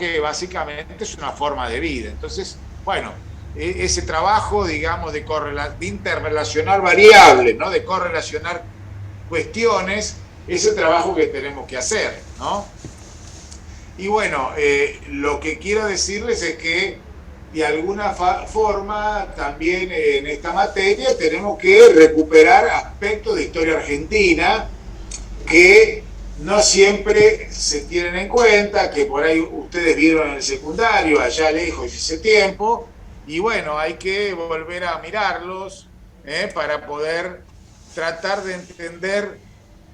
que básicamente es una forma de vida. Entonces, bueno, ese trabajo, digamos, de interrelacionar variables, ¿no? De correlacionar cuestiones, es el trabajo que tenemos que hacer, ¿no? Y bueno, lo que quiero decirles es que de alguna forma también en esta materia tenemos que recuperar aspectos de historia argentina que no siempre se tienen en cuenta, que por ahí ustedes vieron en el secundario, allá lejos y ese tiempo, y bueno, hay que volver a mirarlos para poder tratar de entender,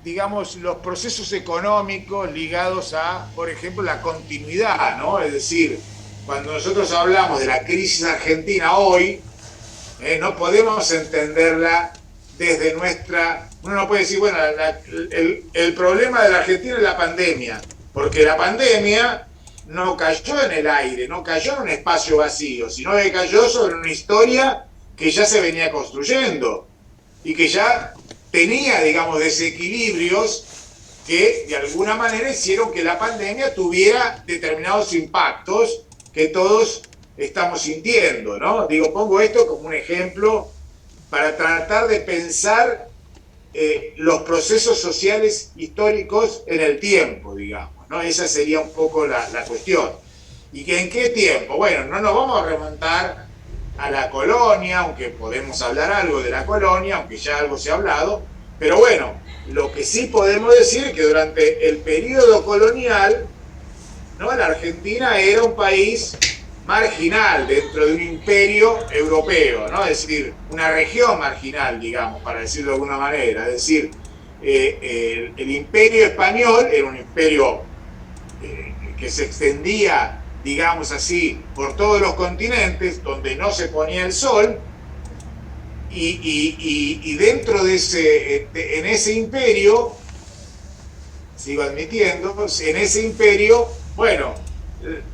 digamos, los procesos económicos ligados a, por ejemplo, la continuidad, ¿no? Es decir, cuando nosotros hablamos de la crisis argentina hoy, no podemos entenderla desde nuestra... Uno no puede decir, bueno, el problema de la Argentina es la pandemia, porque la pandemia no cayó en el aire, no cayó en un espacio vacío, sino que cayó sobre una historia que ya se venía construyendo y que ya tenía, digamos, desequilibrios que de alguna manera hicieron que la pandemia tuviera determinados impactos que todos estamos sintiendo, ¿no? Digo, pongo esto como un ejemplo para tratar de pensar los procesos sociales históricos en el tiempo, digamos, ¿no? Esa sería un poco la cuestión. ¿Y que en qué tiempo? Bueno, no nos vamos a remontar a la colonia, aunque podemos hablar algo de la colonia, aunque ya algo se ha hablado, pero bueno, lo que sí podemos decir es que durante el periodo colonial, ¿no? La Argentina era un país marginal dentro de un imperio europeo, ¿no? Es decir, una región marginal, digamos, para decirlo de alguna manera. Es decir, el imperio español era un imperio que se extendía, digamos así, por todos los continentes, donde no se ponía el sol, y dentro de en ese imperio, sigo admitiendo, en ese imperio, bueno,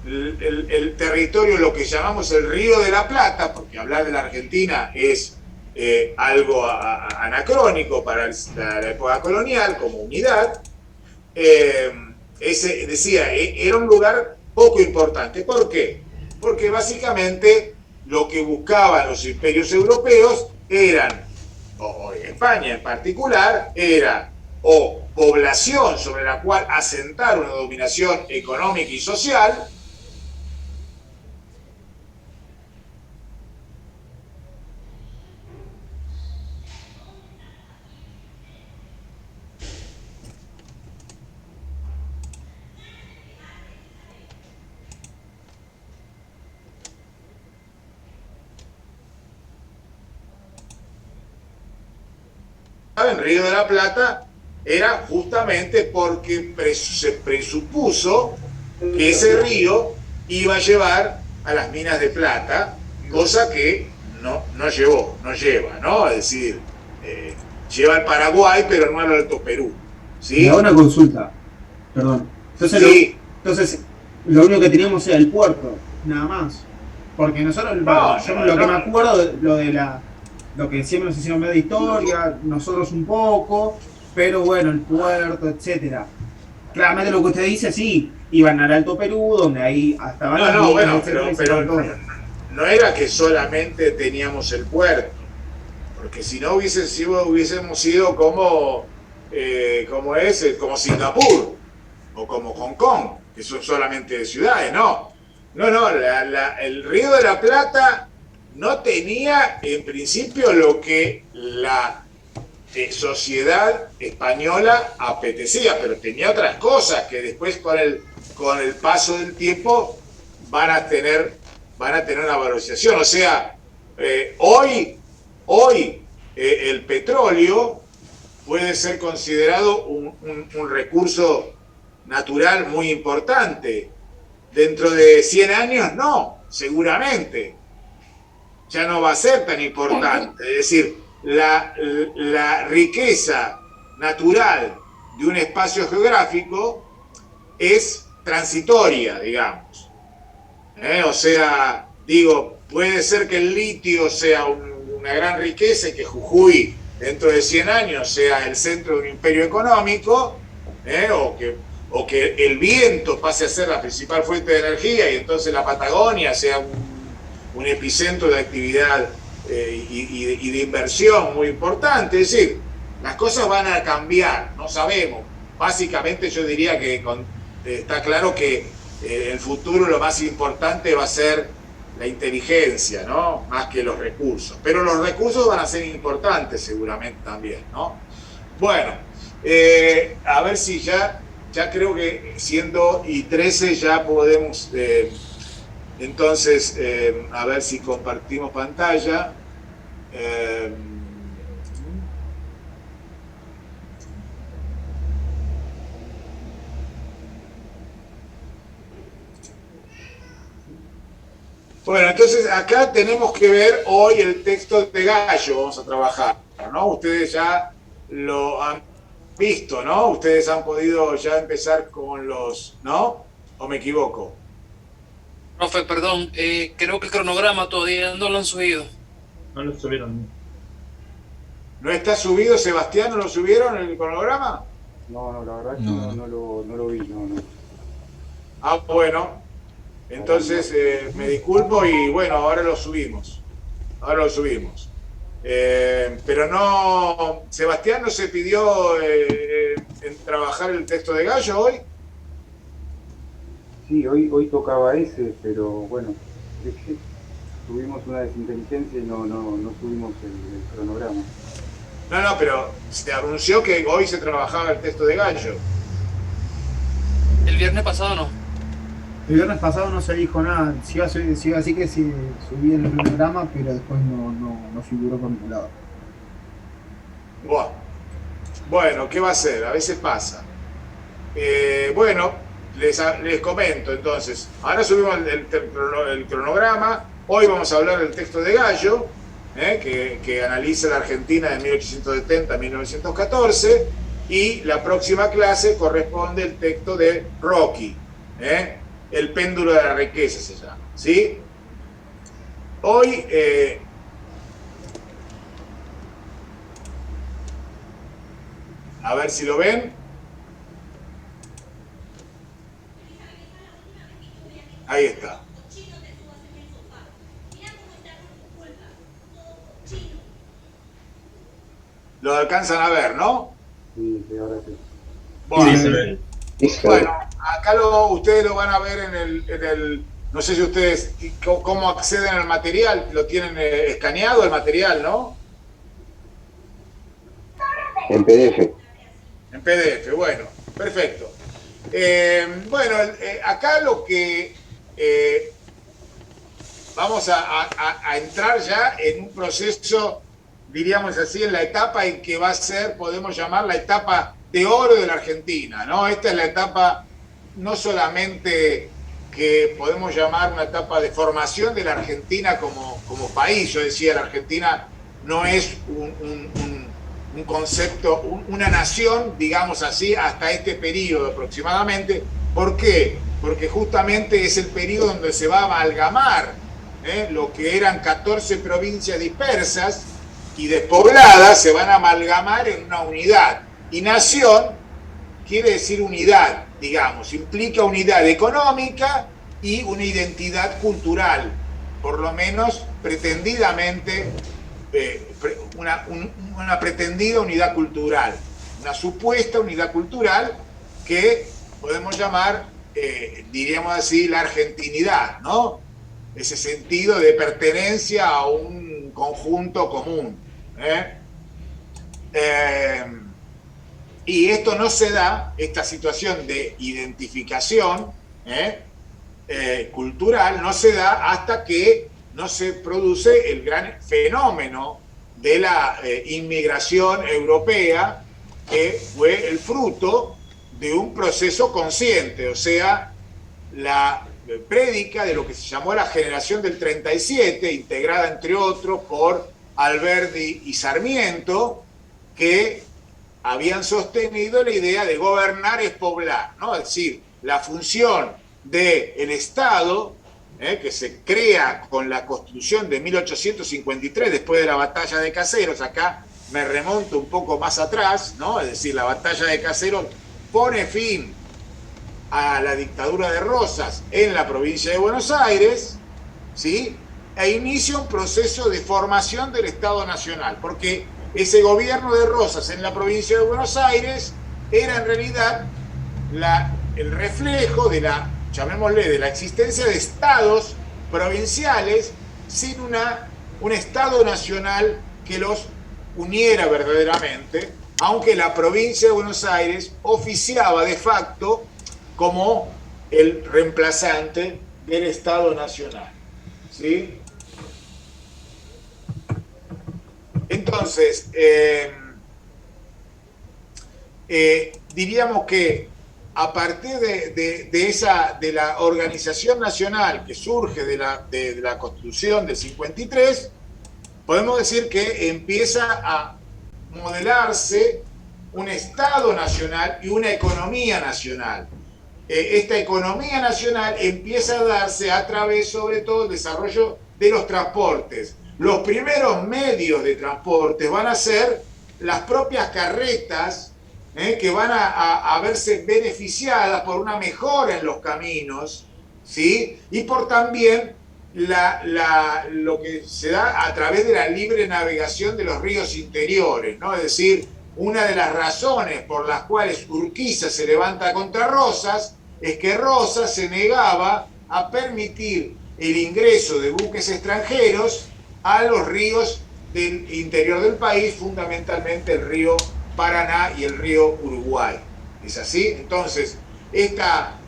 el territorio, lo que llamamos el Río de la Plata, porque hablar de la Argentina es algo anacrónico para la época colonial como unidad, decía, era un lugar poco importante. ¿Por qué? Porque básicamente lo que buscaban los imperios europeos eran, o España en particular, era o población sobre la cual asentar una dominación económica y social, en Río de la Plata era justamente porque se presupuso que ese río iba a llevar a las minas de plata, cosa que no lleva, ¿no? Es decir, lleva al Paraguay, pero no al Alto Perú, Me ¿sí? hago una consulta, perdón. Entonces, Sí. entonces, lo único que teníamos era el puerto, nada más. Porque nosotros, yo lo que me acuerdo, lo que siempre nos hicieron ver de historia, nosotros un poco, pero bueno, el puerto, etcétera. Claramente lo que usted dice, sí, iban al Alto Perú, donde ahí estaban las minas, Bueno, etcétera, pero no era que solamente teníamos el puerto, porque si no hubiésemos sido como Singapur o como Hong Kong, que son solamente ciudades, no. El Río de la Plata no tenía en principio lo que la sociedad española apetecía, pero tenía otras cosas que después con el paso del tiempo van a tener una valorización. O sea, hoy el petróleo puede ser considerado un recurso natural muy importante. Dentro de 100 años, no, seguramente. Ya no va a ser tan importante. Es decir, la riqueza natural de un espacio geográfico es transitoria, digamos. O sea, digo, puede ser que el litio sea una gran riqueza y que Jujuy dentro de 100 años sea el centro de un imperio económico, o que el viento pase a ser la principal fuente de energía y entonces la Patagonia sea un epicentro de actividad y de inversión muy importante. Es decir, las cosas van a cambiar, no sabemos. Básicamente yo diría que está claro que en el futuro lo más importante va a ser la inteligencia, ¿no? Más que los recursos. Pero los recursos van a ser importantes seguramente también, ¿no? Bueno, a ver si ya creo que siendo y 13 ya podemos, entonces, a ver si compartimos pantalla. Bueno, entonces acá tenemos que ver hoy el texto de Gallo, vamos a trabajar, ¿no? Ustedes ya lo han visto, ¿no? Ustedes han podido ya empezar con los, ¿no? ¿O me equivoco? Profe, perdón, creo que el cronograma todavía no lo han subido. No lo subieron. ¿No está subido, Sebastián? ¿No lo subieron en el cronograma? No, la verdad es que no lo vi, no. Ah, bueno. Entonces, me disculpo y bueno, ahora lo subimos. Pero no, Sebastián no se pidió en trabajar el texto de Gallo hoy. Sí, hoy tocaba ese, pero bueno, es que tuvimos una desinteligencia y no subimos el cronograma. No, pero se anunció que hoy se trabajaba el texto de Gallo. El viernes pasado no. El viernes pasado no se dijo nada, se iba así que se subía el cronograma, pero después no figuró por ningún lado. Buah. Bueno, ¿qué va a hacer? A veces pasa. Bueno, les comento entonces. Ahora subimos el cronograma. Hoy vamos a hablar del texto de Gallo, que analiza la Argentina de 1870 a 1914. Y la próxima clase corresponde el texto de Rocchi, El péndulo de la riqueza se llama, ¿sí? Hoy, a ver si lo ven. Ahí está. Lo alcanzan a ver, ¿no? Sí, ahora sí. Bueno, acá ustedes lo van a ver en el no sé si ustedes, cómo acceden al material, lo tienen escaneado el material, ¿no? En PDF. En PDF, bueno, perfecto. Bueno, acá lo que vamos a entrar ya en un proceso, diríamos así, en la etapa en que va a ser, podemos llamar la etapa de oro de la Argentina, ¿no? Esta es la etapa no solamente que podemos llamar una etapa de formación de la Argentina como país. Yo decía, la Argentina no es un concepto, una nación, digamos así, hasta este periodo aproximadamente. ¿Por qué? Porque justamente es el periodo donde se va a amalgamar lo que eran 14 provincias dispersas y despobladas, se van a amalgamar en una unidad. Y nación quiere decir unidad, digamos, implica unidad económica y una identidad cultural, por lo menos pretendidamente, una pretendida unidad cultural, una supuesta unidad cultural que podemos llamar, diríamos así, la argentinidad, ¿no? Ese sentido de pertenencia a un conjunto común. Y esto no se da, esta situación de identificación cultural no se da hasta que no se produce el gran fenómeno de la inmigración europea, que fue el fruto de un proceso consciente, o sea, la prédica de lo que se llamó la generación del 37, integrada entre otros por Alberdi y Sarmiento, que habían sostenido la idea de gobernar es poblar, ¿no? Es decir, la función del Estado, que se crea con la Constitución de 1853, después de la Batalla de Caseros. Acá me remonto un poco más atrás, ¿no? Es decir, la Batalla de Caseros pone fin a la dictadura de Rosas en la provincia de Buenos Aires, ¿sí? E inicia un proceso de formación del Estado Nacional, porque ese gobierno de Rosas en la provincia de Buenos Aires era en realidad el reflejo de la, llamémosle, de la existencia de estados provinciales sin un Estado nacional que los uniera verdaderamente, aunque la provincia de Buenos Aires oficiaba de facto como el reemplazante del Estado Nacional, ¿sí? Entonces, diríamos que a partir de la organización nacional que surge de la Constitución del 53, podemos decir que empieza a modelarse un Estado nacional y una economía nacional. Esta economía nacional empieza a darse a través, sobre todo, del desarrollo de los transportes. Los primeros medios de transporte van a ser las propias carretas, que van a verse beneficiadas por una mejora en los caminos, ¿sí? Y por también lo que se da a través de la libre navegación de los ríos interiores, ¿no? Es decir, una de las razones por las cuales Urquiza se levanta contra Rosas es que Rosas se negaba a permitir el ingreso de buques extranjeros a los ríos del interior del país, fundamentalmente el río Paraná y el río Uruguay. ¿Es así? Entonces, esta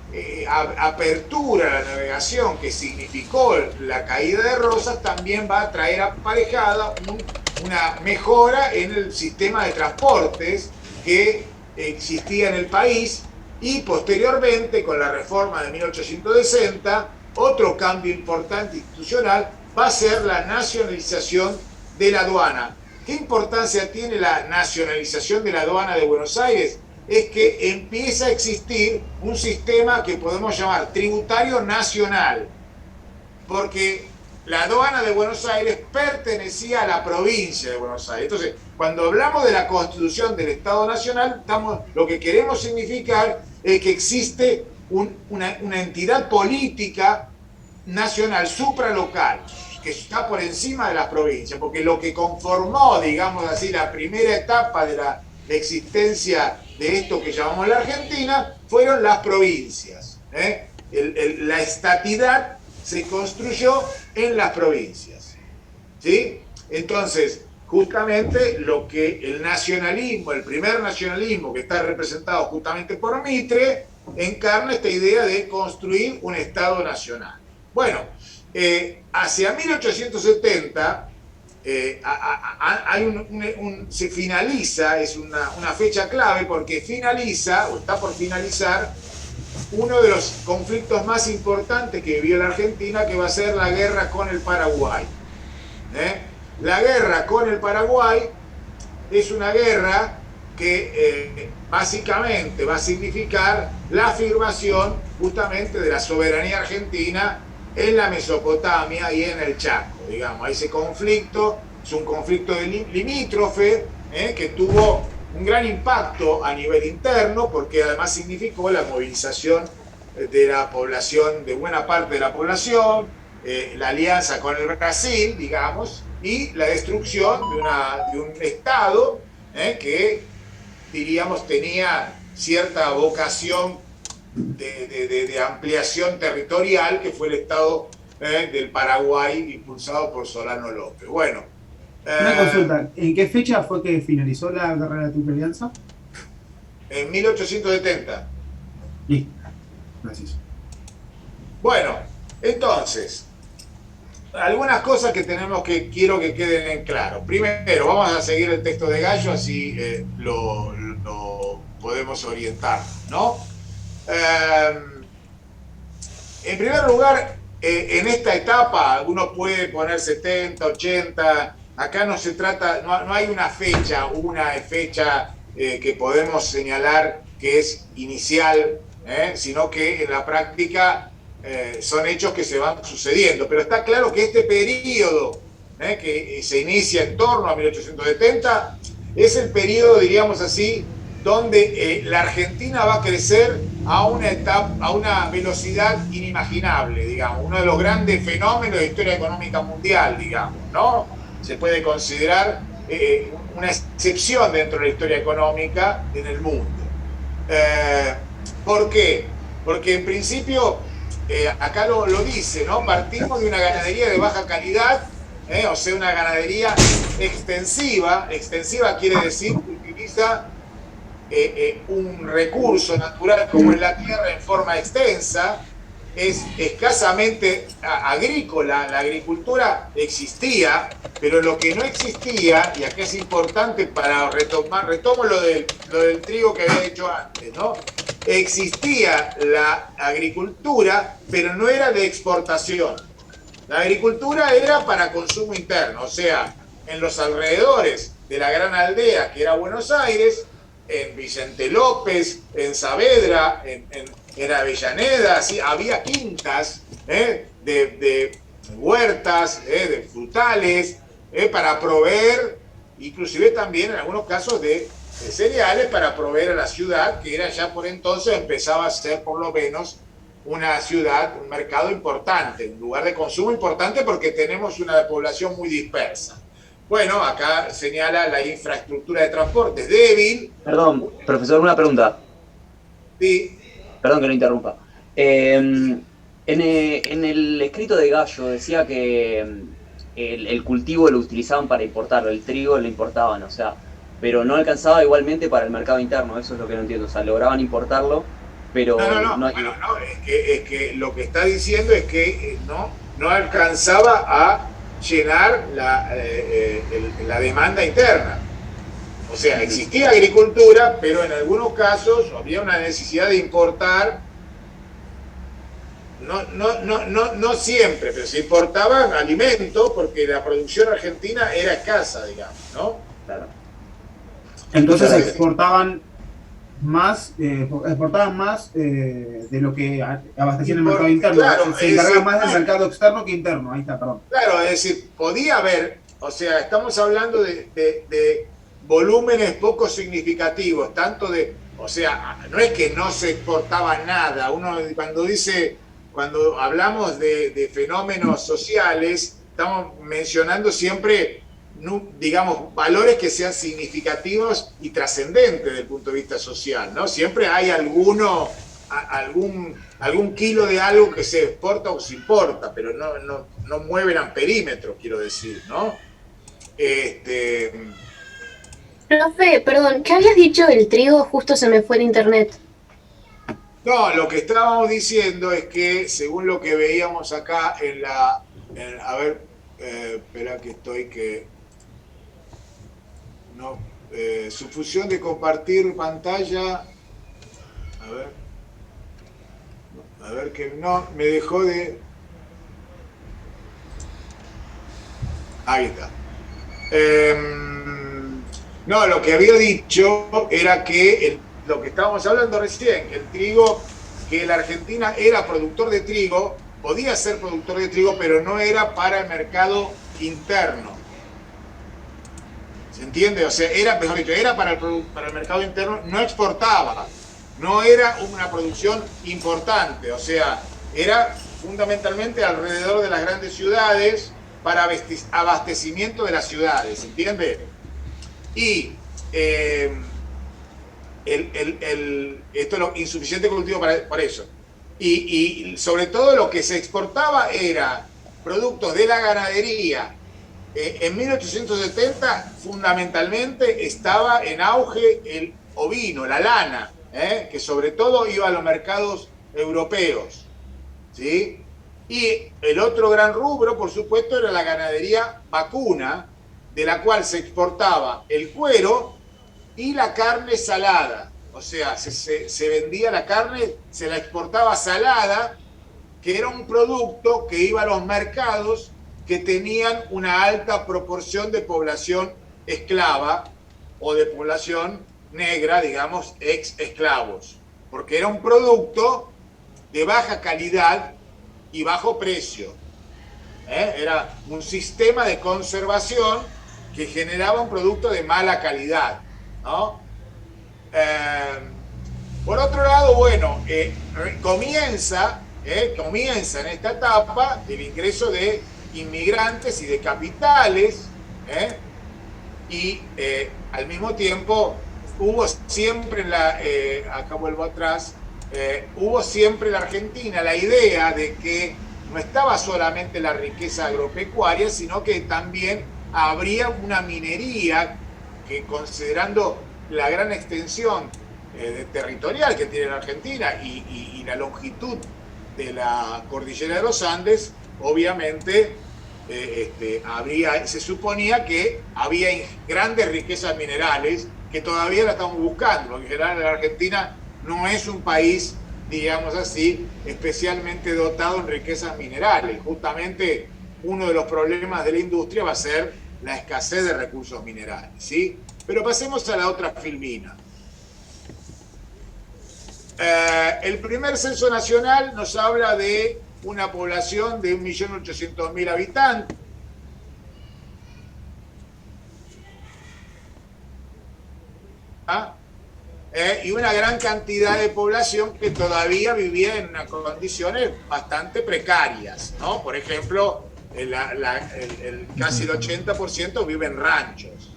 apertura a la navegación que significó la caída de Rosas también va a traer aparejada una mejora en el sistema de transportes que existía en el país, y posteriormente, con la reforma de 1860, otro cambio importante institucional va a ser la nacionalización de la aduana. ¿Qué importancia tiene la nacionalización de la aduana de Buenos Aires? Es que empieza a existir un sistema que podemos llamar tributario nacional, porque la aduana de Buenos Aires pertenecía a la provincia de Buenos Aires. Entonces, cuando hablamos de la constitución del Estado Nacional, lo que queremos significar es que existe una entidad política nacional, supralocal, que está por encima de las provincias, porque lo que conformó, digamos así, la primera etapa de la existencia de esto que llamamos la Argentina, fueron las provincias. La estatidad se construyó en las provincias, ¿sí? Entonces, justamente lo que el nacionalismo, el primer nacionalismo, que está representado justamente por Mitre, encarna esta idea de construir un Estado nacional. Bueno, hacia 1870 se finaliza, es una fecha clave porque finaliza, o está por finalizar, uno de los conflictos más importantes que vivió la Argentina, que va a ser la guerra con el Paraguay. La guerra con el Paraguay es una guerra que básicamente va a significar la afirmación justamente de la soberanía argentina en la Mesopotamia y en el Chaco, digamos. Ese conflicto es un conflicto limítrofe, que tuvo un gran impacto a nivel interno, porque además significó la movilización de la población, de buena parte de la población, la alianza con el Brasil, digamos, y la destrucción de un Estado que, diríamos, tenía cierta vocación de ampliación territorial, que fue el Estado del Paraguay, impulsado por Solano López. Bueno. Una consulta, ¿en qué fecha fue que finalizó la guerra de la Triple Alianza? En 1870. Listo, gracias. Bueno, entonces, algunas cosas que quiero que queden en claro. Primero, vamos a seguir el texto de Gallo, así lo podemos orientar, ¿no? En primer lugar, en esta etapa, uno puede poner 70, 80, acá no se trata, no hay una fecha que podemos señalar que es inicial, sino que en la práctica son hechos que se van sucediendo. Pero está claro que este periodo, que se inicia en torno a 1870, es el periodo, diríamos así, donde la Argentina va a crecer a una velocidad inimaginable, digamos, uno de los grandes fenómenos de la historia económica mundial, digamos, ¿no? Se puede considerar una excepción dentro de la historia económica en el mundo. ¿Por qué? Porque en principio, acá lo dice, ¿no? Partimos de una ganadería de baja calidad, o sea, una ganadería extensiva. Extensiva quiere decir que utiliza un recurso natural como es la tierra en forma extensa, es escasamente agrícola. La agricultura existía, pero lo que no existía, y aquí es importante para retomo lo del trigo que había dicho antes, ¿no? Existía la agricultura, pero no era de exportación. La agricultura era para consumo interno, o sea, en los alrededores de la gran aldea que era Buenos Aires, en Vicente López, en Saavedra, en Avellaneda, ¿sí? Había quintas de huertas, de frutales, para proveer, inclusive también en algunos casos de cereales para proveer a la ciudad, que era ya por entonces, empezaba a ser por lo menos una ciudad, un mercado importante, un lugar de consumo importante porque tenemos una población muy dispersa. Bueno, acá señala la infraestructura de transporte es débil. Perdón, profesor, una pregunta. Sí. Perdón que lo interrumpa. En el escrito de Gallo decía que el cultivo lo utilizaban para importarlo, el trigo lo importaban, o sea, pero no alcanzaba igualmente para el mercado interno, eso es lo que no entiendo, o sea, lograban importarlo, pero... No, es que lo que está diciendo es que no alcanzaba a llenar la demanda interna. O sea, existía agricultura, pero en algunos casos había una necesidad de importar, no siempre, pero se importaban alimentos porque la producción argentina era escasa, digamos, ¿no? Claro. Entonces exportaban más de lo que abastecían el mercado interno. Claro, se encargaba más del mercado externo que interno. Ahí está, perdón. Claro, es decir, podía haber, o sea, estamos hablando de volúmenes poco significativos, o sea, no es que no se exportaba nada. Uno cuando hablamos de fenómenos sociales, estamos mencionando siempre, digamos, valores que sean significativos y trascendentes desde el punto de vista social, ¿no? Siempre hay algún kilo de algo que se exporta o se importa, pero no mueven amperímetros, quiero decir, ¿no? Profe, perdón, ¿qué habías dicho del trigo? Justo se me fue el internet. No, lo que estábamos diciendo es que, según lo que veíamos acá a ver, espera que estoy que... No, su función de compartir pantalla, a ver que no, me dejó de... Ahí está. No, lo que había dicho era que lo que estábamos hablando recién, que el trigo, que la Argentina era productor de trigo, podía ser productor de trigo, pero no era para el mercado interno. ¿Se entiende? O sea, mejor dicho, era para el mercado interno, no exportaba, no era una producción importante, o sea, era fundamentalmente alrededor de las grandes ciudades para abastecimiento de las ciudades, ¿se entiende? Y esto es lo insuficiente cultivo para eso. Y sobre todo lo que se exportaba era productos de la ganadería. En 1870 fundamentalmente estaba en auge el ovino, la lana, que sobre todo iba a los mercados europeos, ¿sí? Y el otro gran rubro, por supuesto, era la ganadería vacuna, de la cual se exportaba el cuero y la carne salada. O sea, se vendía la carne, se la exportaba salada, que era un producto que iba a los mercados que tenían una alta proporción de población esclava o de población negra, digamos, ex-esclavos. Porque era un producto de baja calidad y bajo precio. Era un sistema de conservación que generaba un producto de mala calidad, ¿no? Por otro lado, bueno, comienza en esta etapa el ingreso de inmigrantes y de capitales, y al mismo tiempo hubo siempre acá vuelvo atrás, hubo siempre en la Argentina la idea de que no estaba solamente la riqueza agropecuaria, sino que también habría una minería que, considerando la gran extensión territorial que tiene la Argentina y la longitud de la cordillera de los Andes, obviamente se suponía que había grandes riquezas minerales que todavía la estamos buscando, porque en general la Argentina no es un país, digamos así, especialmente dotado en riquezas minerales. Justamente uno de los problemas de la industria va a ser la escasez de recursos minerales, ¿sí? Pero pasemos a la otra filmina. El primer censo nacional nos habla de una población de 1.800.000 habitantes. Y una gran cantidad de población que todavía vivía en unas condiciones bastante precarias, ¿no? Por ejemplo, casi el 80% vive en ranchos,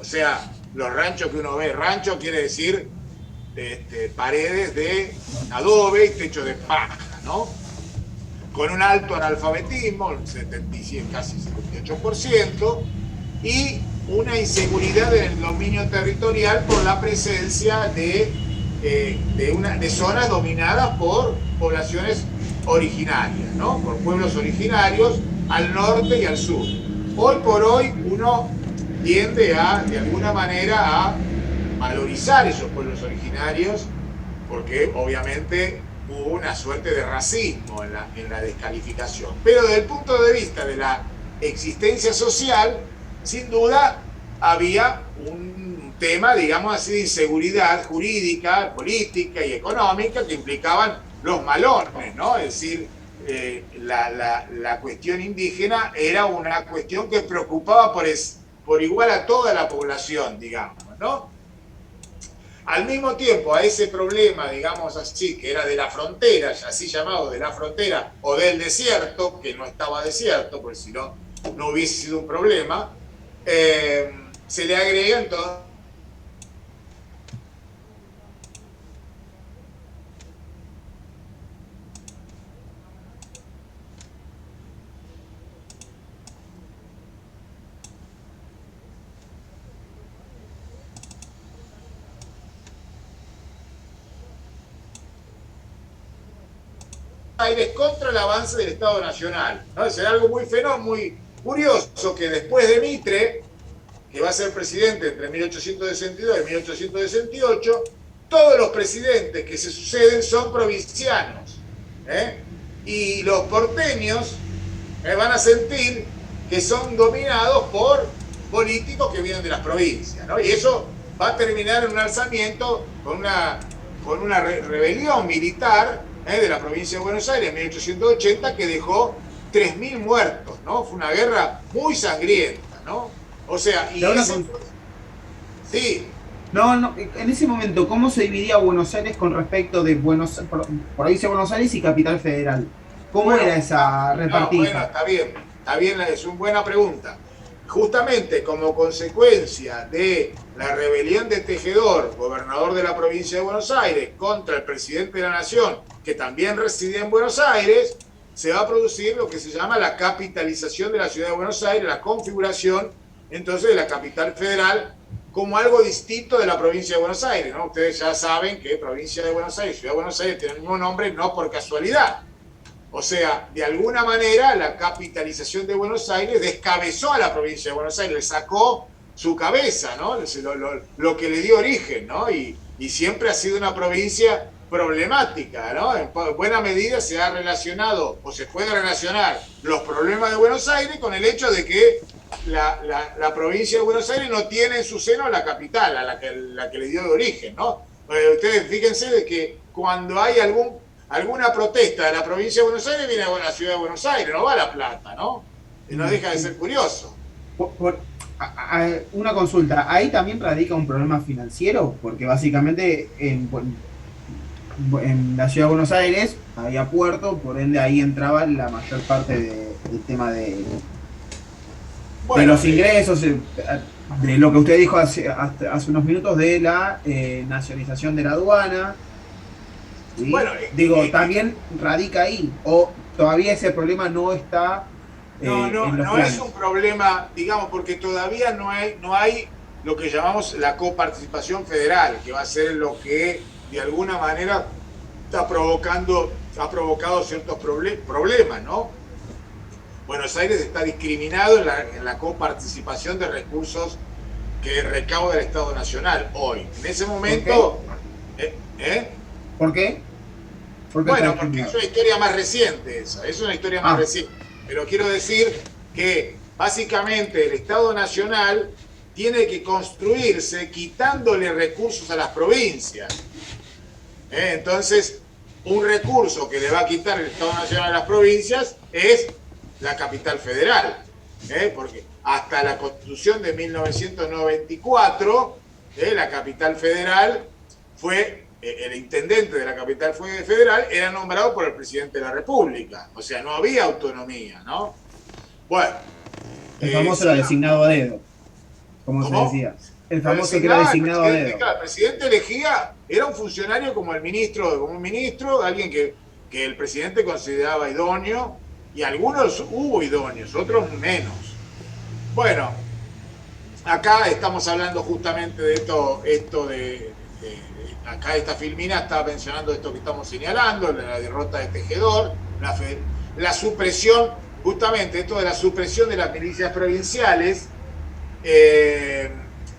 o sea, los ranchos que uno ve, rancho quiere decir paredes de adobe y techo de paja, ¿no? Con un alto analfabetismo, casi 78%, y una inseguridad en el dominio territorial por la presencia de zonas dominadas por poblaciones originarias, ¿no? Por pueblos originarios al norte y al sur. Hoy por hoy uno tiende de alguna manera a valorizar esos pueblos originarios, porque obviamente hubo una suerte de racismo en la descalificación. Pero desde el punto de vista de la existencia social, sin duda había un tema, digamos así, de inseguridad jurídica, política y económica que implicaban los malones, ¿no? Es decir, la cuestión indígena era una cuestión que preocupaba por igual a toda la población, digamos, ¿no? Al mismo tiempo, a ese problema, digamos así, que era de la frontera, así llamado de la frontera, o del desierto, que no estaba desierto, porque si no, no hubiese sido un problema, se le agrega entonces Aires contra el avance del Estado Nacional, ¿no? Es algo muy curioso que después de Mitre, que va a ser presidente entre 1862 y 1868, todos los presidentes que se suceden son provincianos, y los porteños van a sentir que son dominados por políticos que vienen de las provincias, ¿no? Y eso va a terminar en un alzamiento con una rebelión militar de la provincia de Buenos Aires en 1880 que dejó 3.000 muertos, ¿no? Fue una guerra muy sangrienta, ¿no? O sea, y sí. No, en ese momento, ¿cómo se dividía Buenos Aires con respecto de provincia de Buenos Aires y Capital Federal? ¿Cómo era esa repartida? Bueno, está bien, es una buena pregunta. Justamente como consecuencia de la rebelión de Tejedor, gobernador de la provincia de Buenos Aires, contra el presidente de la Nación, que también residía en Buenos Aires, se va a producir lo que se llama la capitalización de la ciudad de Buenos Aires, la configuración entonces de la capital federal como algo distinto de la provincia de Buenos Aires, ¿no? Ustedes ya saben que provincia de Buenos Aires y ciudad de Buenos Aires tienen el mismo nombre, no por casualidad. O sea, de alguna manera la capitalización de Buenos Aires descabezó a la provincia de Buenos Aires, le sacó su cabeza, ¿no? Lo que le dio origen, ¿no? Y siempre ha sido una provincia problemática, ¿no? En buena medida se ha relacionado, o se puede relacionar, los problemas de Buenos Aires con el hecho de que la provincia de Buenos Aires no tiene en su seno la capital, a la que le dio de origen, ¿no? Ustedes fíjense de que cuando hay alguna protesta de la provincia de Buenos Aires, viene a la ciudad de Buenos Aires, no va a La Plata, ¿no? Y no deja de ser curioso. Una consulta, ¿ahí también radica un problema financiero? Porque básicamente en la ciudad de Buenos Aires había puerto, por ende ahí entraba la mayor parte del tema de Bueno, los ingresos, de lo que usted dijo hace unos minutos de la nacionalización de la aduana. ¿Sí? bueno, Digo, también radica ahí, o todavía ese problema no está en los no planes. es un problema, digamos, porque todavía no hay lo que llamamos la coparticipación federal, que va a ser lo que de alguna manera ha provocado ciertos problemas, ¿no? Buenos Aires está discriminado en la coparticipación de recursos que recauda el Estado Nacional hoy. En ese momento... ¿Por qué? Bueno, porque es una historia más reciente esa, es una historia más reciente. Pero quiero decir que básicamente el Estado Nacional tiene que construirse quitándole recursos a las provincias. Entonces, un recurso que le va a quitar el Estado Nacional a las provincias es la capital federal. Porque hasta la Constitución de 1994, la capital federal fue... el intendente de la capital federal era nombrado por el presidente de la República. O sea, no había autonomía, ¿no? Bueno. El famoso era designado a dedo, como se decía. El famoso que era designado a dedo. Claro, el presidente elegía, era un funcionario como el ministro, como un ministro, alguien que el presidente consideraba idóneo, y algunos hubo idóneos, otros menos. Bueno, acá estamos hablando justamente de esto de acá esta filmina está mencionando esto que estamos señalando, la derrota de Tejedor, la supresión, justamente esto de la supresión de las milicias provinciales,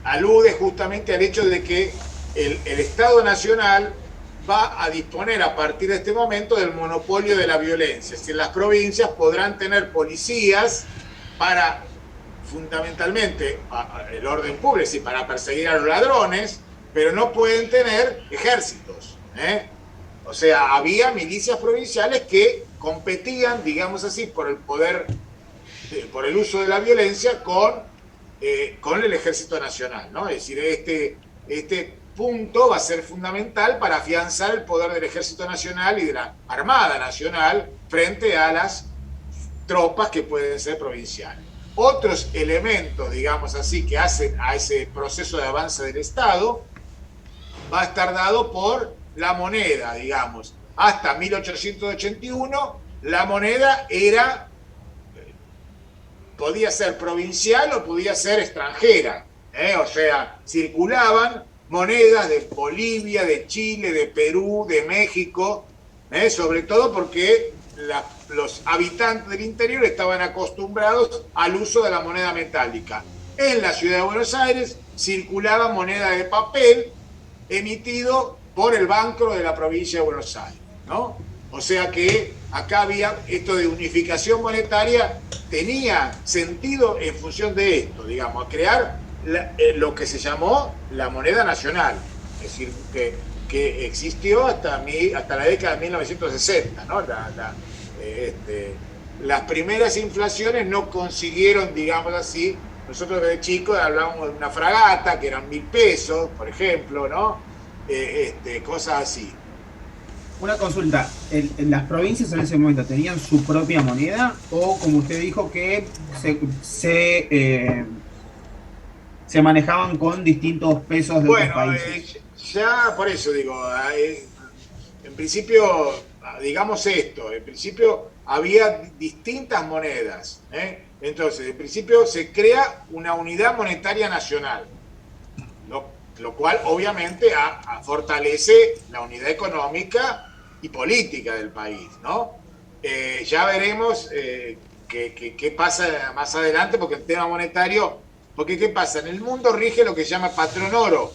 alude justamente al hecho de que el Estado Nacional va a disponer a partir de este momento del monopolio de la violencia. Es decir, las provincias podrán tener policías para, fundamentalmente, el orden público, es decir, para perseguir a los ladrones, pero no pueden tener ejércitos. O sea, había milicias provinciales que competían, digamos así, por el poder, por el uso de la violencia con el Ejército Nacional, ¿no? Es decir, este punto va a ser fundamental para afianzar el poder del Ejército Nacional y de la Armada Nacional frente a las tropas que pueden ser provinciales. Otros elementos, digamos así, que hacen a ese proceso de avance del Estado va a estar dado por la moneda, digamos. Hasta 1881 la moneda podía ser provincial o podía ser extranjera. O sea, circulaban monedas de Bolivia, de Chile, de Perú, de México, sobre todo porque los habitantes del interior estaban acostumbrados al uso de la moneda metálica. En la ciudad de Buenos Aires circulaba moneda de papel emitido por el Banco de la provincia de Buenos Aires, ¿no? O sea que acá había esto de unificación monetaria, tenía sentido en función de esto, digamos, a crear lo que se llamó la moneda nacional, es decir, que existió hasta la década de 1960, ¿no? Las primeras inflaciones no consiguieron, digamos así. Nosotros de chicos hablábamos de una fragata que eran 1.000 pesos, por ejemplo, ¿no? Cosas así. Una consulta, ¿las provincias en ese momento tenían su propia moneda o, como usted dijo, que se manejaban con distintos pesos de otros países? Ya por eso digo, en principio, digamos esto, en principio había distintas monedas, Entonces, en principio se crea una unidad monetaria nacional, lo cual obviamente fortalece la unidad económica y política del país, ¿no? Ya veremos qué pasa más adelante, porque el tema monetario, porque ¿qué pasa? En el mundo rige lo que se llama patrón oro,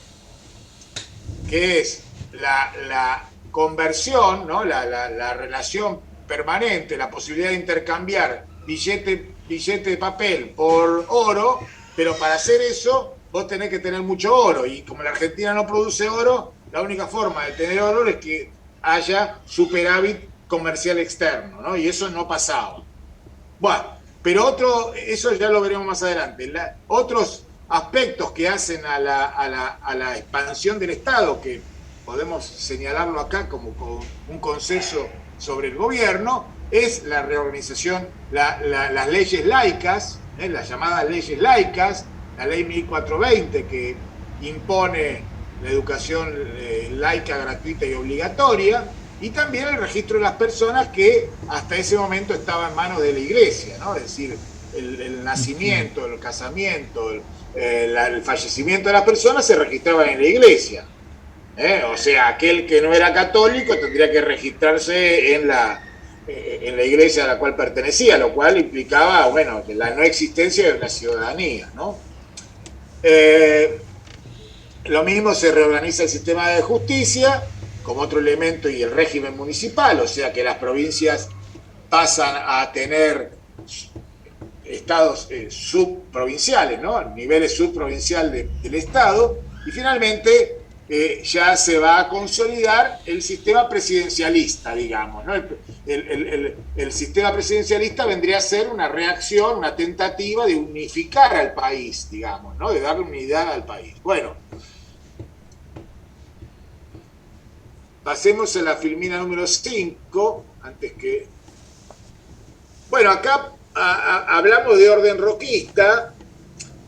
que es la conversión, ¿no? La relación permanente, la posibilidad de intercambiar billete de papel por oro, pero para hacer eso vos tenés que tener mucho oro, y como la Argentina no produce oro, la única forma de tener oro es que haya superávit comercial externo, ¿no? Y eso no pasaba. Bueno, Pero eso ya lo veremos más adelante. Otros aspectos que hacen a la expansión del Estado, que podemos señalarlo acá como un consenso sobre el gobierno, es la reorganización, las leyes laicas, las llamadas leyes laicas, la ley 1420 que impone la educación laica, gratuita y obligatoria, y también el registro de las personas que hasta ese momento estaban en manos de la Iglesia, ¿no? Es decir, el nacimiento, el casamiento, el fallecimiento de las personas se registraban en la Iglesia. O sea, aquel que no era católico tendría que registrarse en la iglesia a la cual pertenecía, lo cual implicaba, bueno, la no existencia de una ciudadanía, ¿no? Lo mismo se reorganiza el sistema de justicia como otro elemento y el régimen municipal, o sea que las provincias pasan a tener estados subprovinciales, ¿no? Niveles subprovincial del Estado, y finalmente ya se va a consolidar el sistema presidencialista, digamos, ¿no? El sistema presidencialista vendría a ser una reacción, una tentativa de unificar al país, digamos, ¿no? De darle unidad al país. Bueno, pasemos a la filmina número 5, antes que... Bueno, acá hablamos de orden roquista,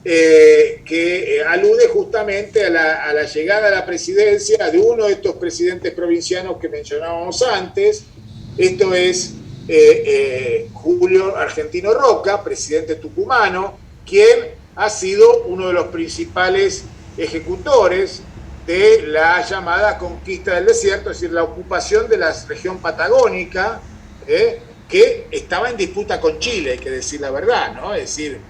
que alude justamente a la llegada a la presidencia de uno de estos presidentes provincianos que mencionábamos antes. Esto es Julio Argentino Roca, presidente tucumano, quien ha sido uno de los principales ejecutores de la llamada conquista del desierto, es decir, la ocupación de la región patagónica, que estaba en disputa con Chile, hay que decir la verdad, ¿no? Es decir,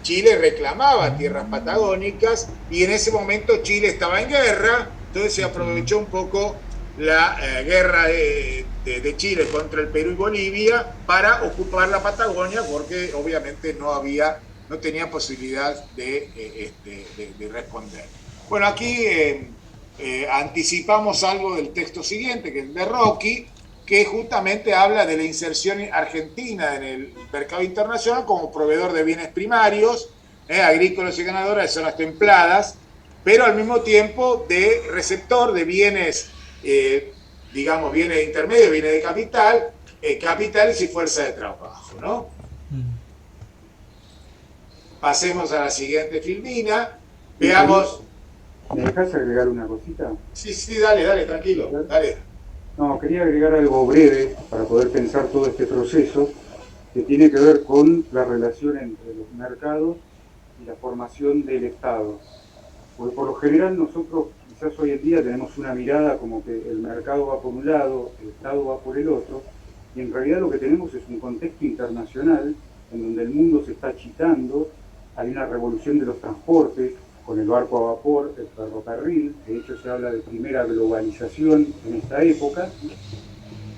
Chile reclamaba tierras patagónicas y en ese momento Chile estaba en guerra, entonces se aprovechó un poco la guerra de Chile contra el Perú y Bolivia para ocupar la Patagonia, porque obviamente no tenía posibilidad de responder. Bueno, aquí anticipamos algo del texto siguiente, que es de Rocky, que justamente habla de la inserción argentina en el mercado internacional como proveedor de bienes primarios, agrícolas y ganaderos de zonas templadas, pero al mismo tiempo de receptor de bienes, digamos, bienes intermedios, bienes de capital, capitales y fuerza de trabajo, ¿no? Pasemos a la siguiente filmina, veamos... ¿Me dejas agregar una cosita? Sí, dale, tranquilo, dale. No, quería agregar algo breve para poder pensar todo este proceso que tiene que ver con la relación entre los mercados y la formación del Estado. Porque por lo general nosotros quizás hoy en día tenemos una mirada como que el mercado va por un lado, el Estado va por el otro, y en realidad lo que tenemos es un contexto internacional en donde el mundo se está achicando, hay una revolución de los transportes, con el barco a vapor, el ferrocarril, de hecho se habla de primera globalización en esta época,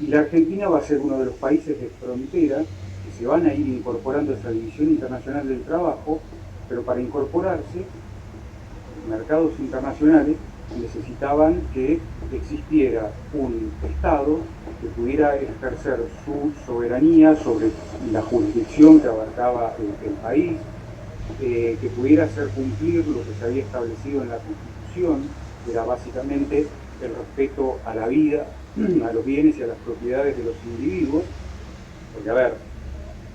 y la Argentina va a ser uno de los países de frontera que se van a ir incorporando a esa división internacional del trabajo, pero para incorporarse, los mercados internacionales necesitaban que existiera un Estado que pudiera ejercer su soberanía sobre la jurisdicción que abarcaba el país, que pudiera hacer cumplir lo que se había establecido en la Constitución, que era básicamente el respeto a la vida, a los bienes y a las propiedades de los individuos. Porque, a ver,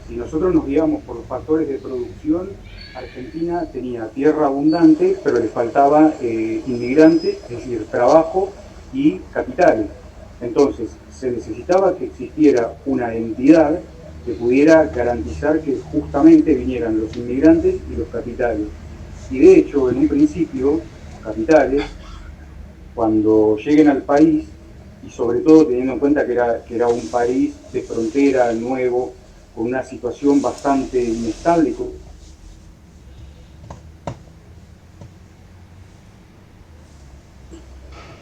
si nosotros nos guiamos por los factores de producción, Argentina tenía tierra abundante, pero le faltaba inmigrantes, es decir, trabajo y capitales. Entonces, se necesitaba que existiera una entidad que pudiera garantizar que justamente vinieran los inmigrantes y los capitales. Y de hecho, en un principio, capitales, cuando lleguen al país, y sobre todo teniendo en cuenta que era un país de frontera nuevo, con una situación bastante inestable,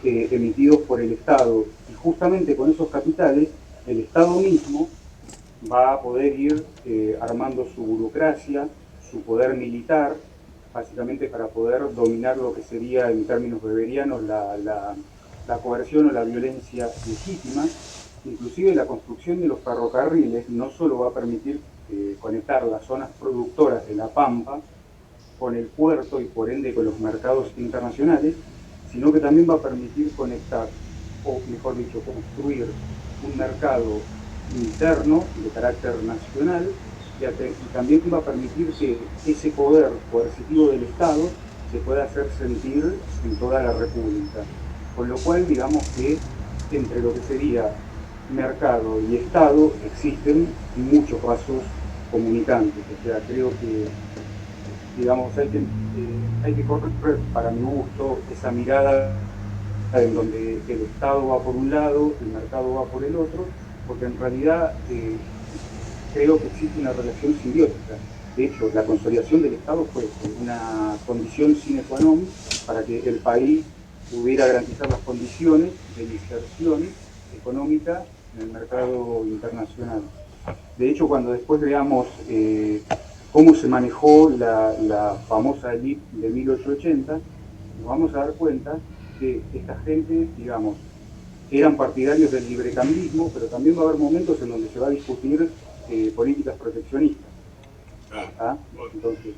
emitidos por el Estado, y justamente con esos capitales, el Estado mismo va a poder ir armando su burocracia, su poder militar, básicamente para poder dominar lo que sería en términos weberianos la coerción o la violencia legítima, inclusive la construcción de los ferrocarriles no solo va a permitir conectar las zonas productoras de La Pampa con el puerto y por ende con los mercados internacionales, sino que también va a permitir conectar, o mejor dicho, construir un mercado interno de carácter nacional y también va a permitir que ese poder coercitivo del Estado se pueda hacer sentir en toda la República. Con lo cual, digamos que entre lo que sería mercado y Estado existen muchos vasos comunicantes. O sea, creo que, digamos, hay que correr, para mi gusto, esa mirada en donde el Estado va por un lado, el mercado va por el otro, porque en realidad creo que existe una relación simbiótica. De hecho, la consolidación del Estado fue una condición sine qua non para que el país pudiera garantizar las condiciones de inserción económica en el mercado internacional. De hecho, cuando después veamos cómo se manejó la famosa elite de 1880, nos vamos a dar cuenta que esta gente, digamos, eran partidarios del librecambismo, pero también va a haber momentos en donde se va a discutir políticas proteccionistas. ¿Ah? Entonces,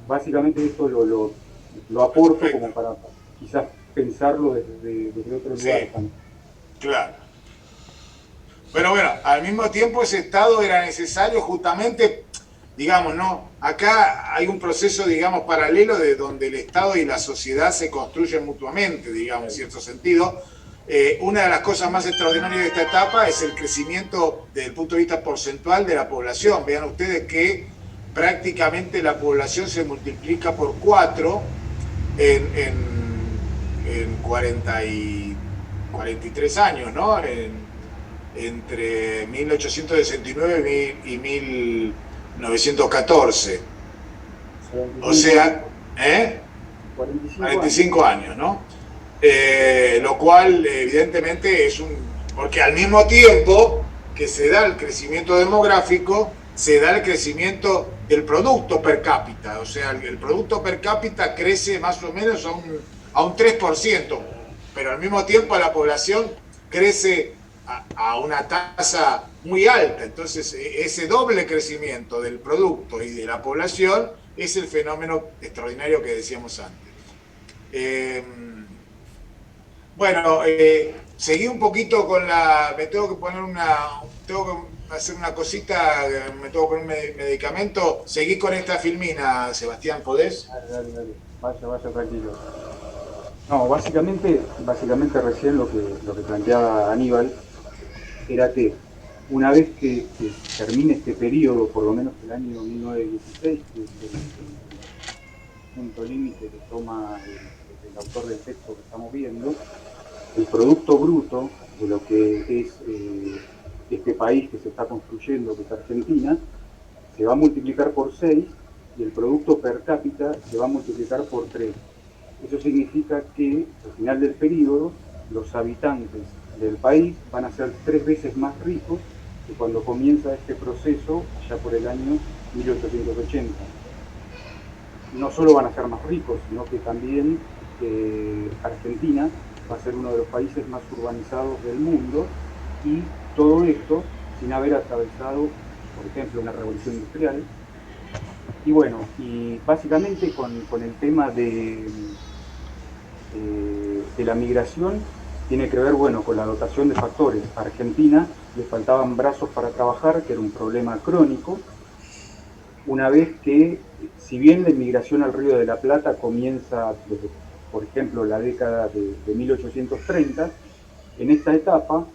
básicamente esto lo aporto como para quizás pensarlo desde otro lugar. Sí, claro. Pero bueno, al mismo tiempo ese Estado era necesario justamente, digamos, ¿no? Acá hay un proceso, digamos, paralelo de donde el Estado y la sociedad se construyen mutuamente, digamos, en cierto sentido. Una de las cosas más extraordinarias de esta etapa es el crecimiento desde el punto de vista porcentual de la población. Vean ustedes que prácticamente la población se multiplica por 4 en 43 años, ¿no? Entre 1869 y 1914. O sea, 45 años, ¿no? Lo cual evidentemente es porque al mismo tiempo que se da el crecimiento demográfico, se da el crecimiento del producto per cápita. O sea, el producto per cápita crece más o menos a un 3%, pero al mismo tiempo la población crece a una tasa muy alta. Entonces, ese doble crecimiento del producto y de la población es el fenómeno extraordinario que decíamos antes. Bueno, seguí un poquito con me tengo que poner tengo que hacer una cosita, me tengo que poner un medicamento. Seguí con esta filmina, Sebastián, ¿podés? Dale. Vaya tranquilo. No, básicamente recién lo que planteaba Aníbal era que una vez que termine este periodo, por lo menos el año 1916, que es el punto límite que toma el autor del texto que estamos viendo, el producto bruto de lo que es este país que se está construyendo, que es Argentina, se va a multiplicar por 6 y el producto per cápita se va a multiplicar por 3. Eso significa que al final del periodo los habitantes del país van a ser 3 veces más ricos que cuando comienza este proceso allá por el año 1880. No solo van a ser más ricos, sino que también Argentina va a ser uno de los países más urbanizados del mundo, y todo esto sin haber atravesado, por ejemplo, una revolución industrial. Y bueno, y básicamente con el tema de la migración tiene que ver, bueno, con la dotación de factores. A Argentina le faltaban brazos para trabajar, que era un problema crónico, una vez que, si bien la inmigración al Río de la Plata comienza desde, por ejemplo, la década de 1830, en esta etapa,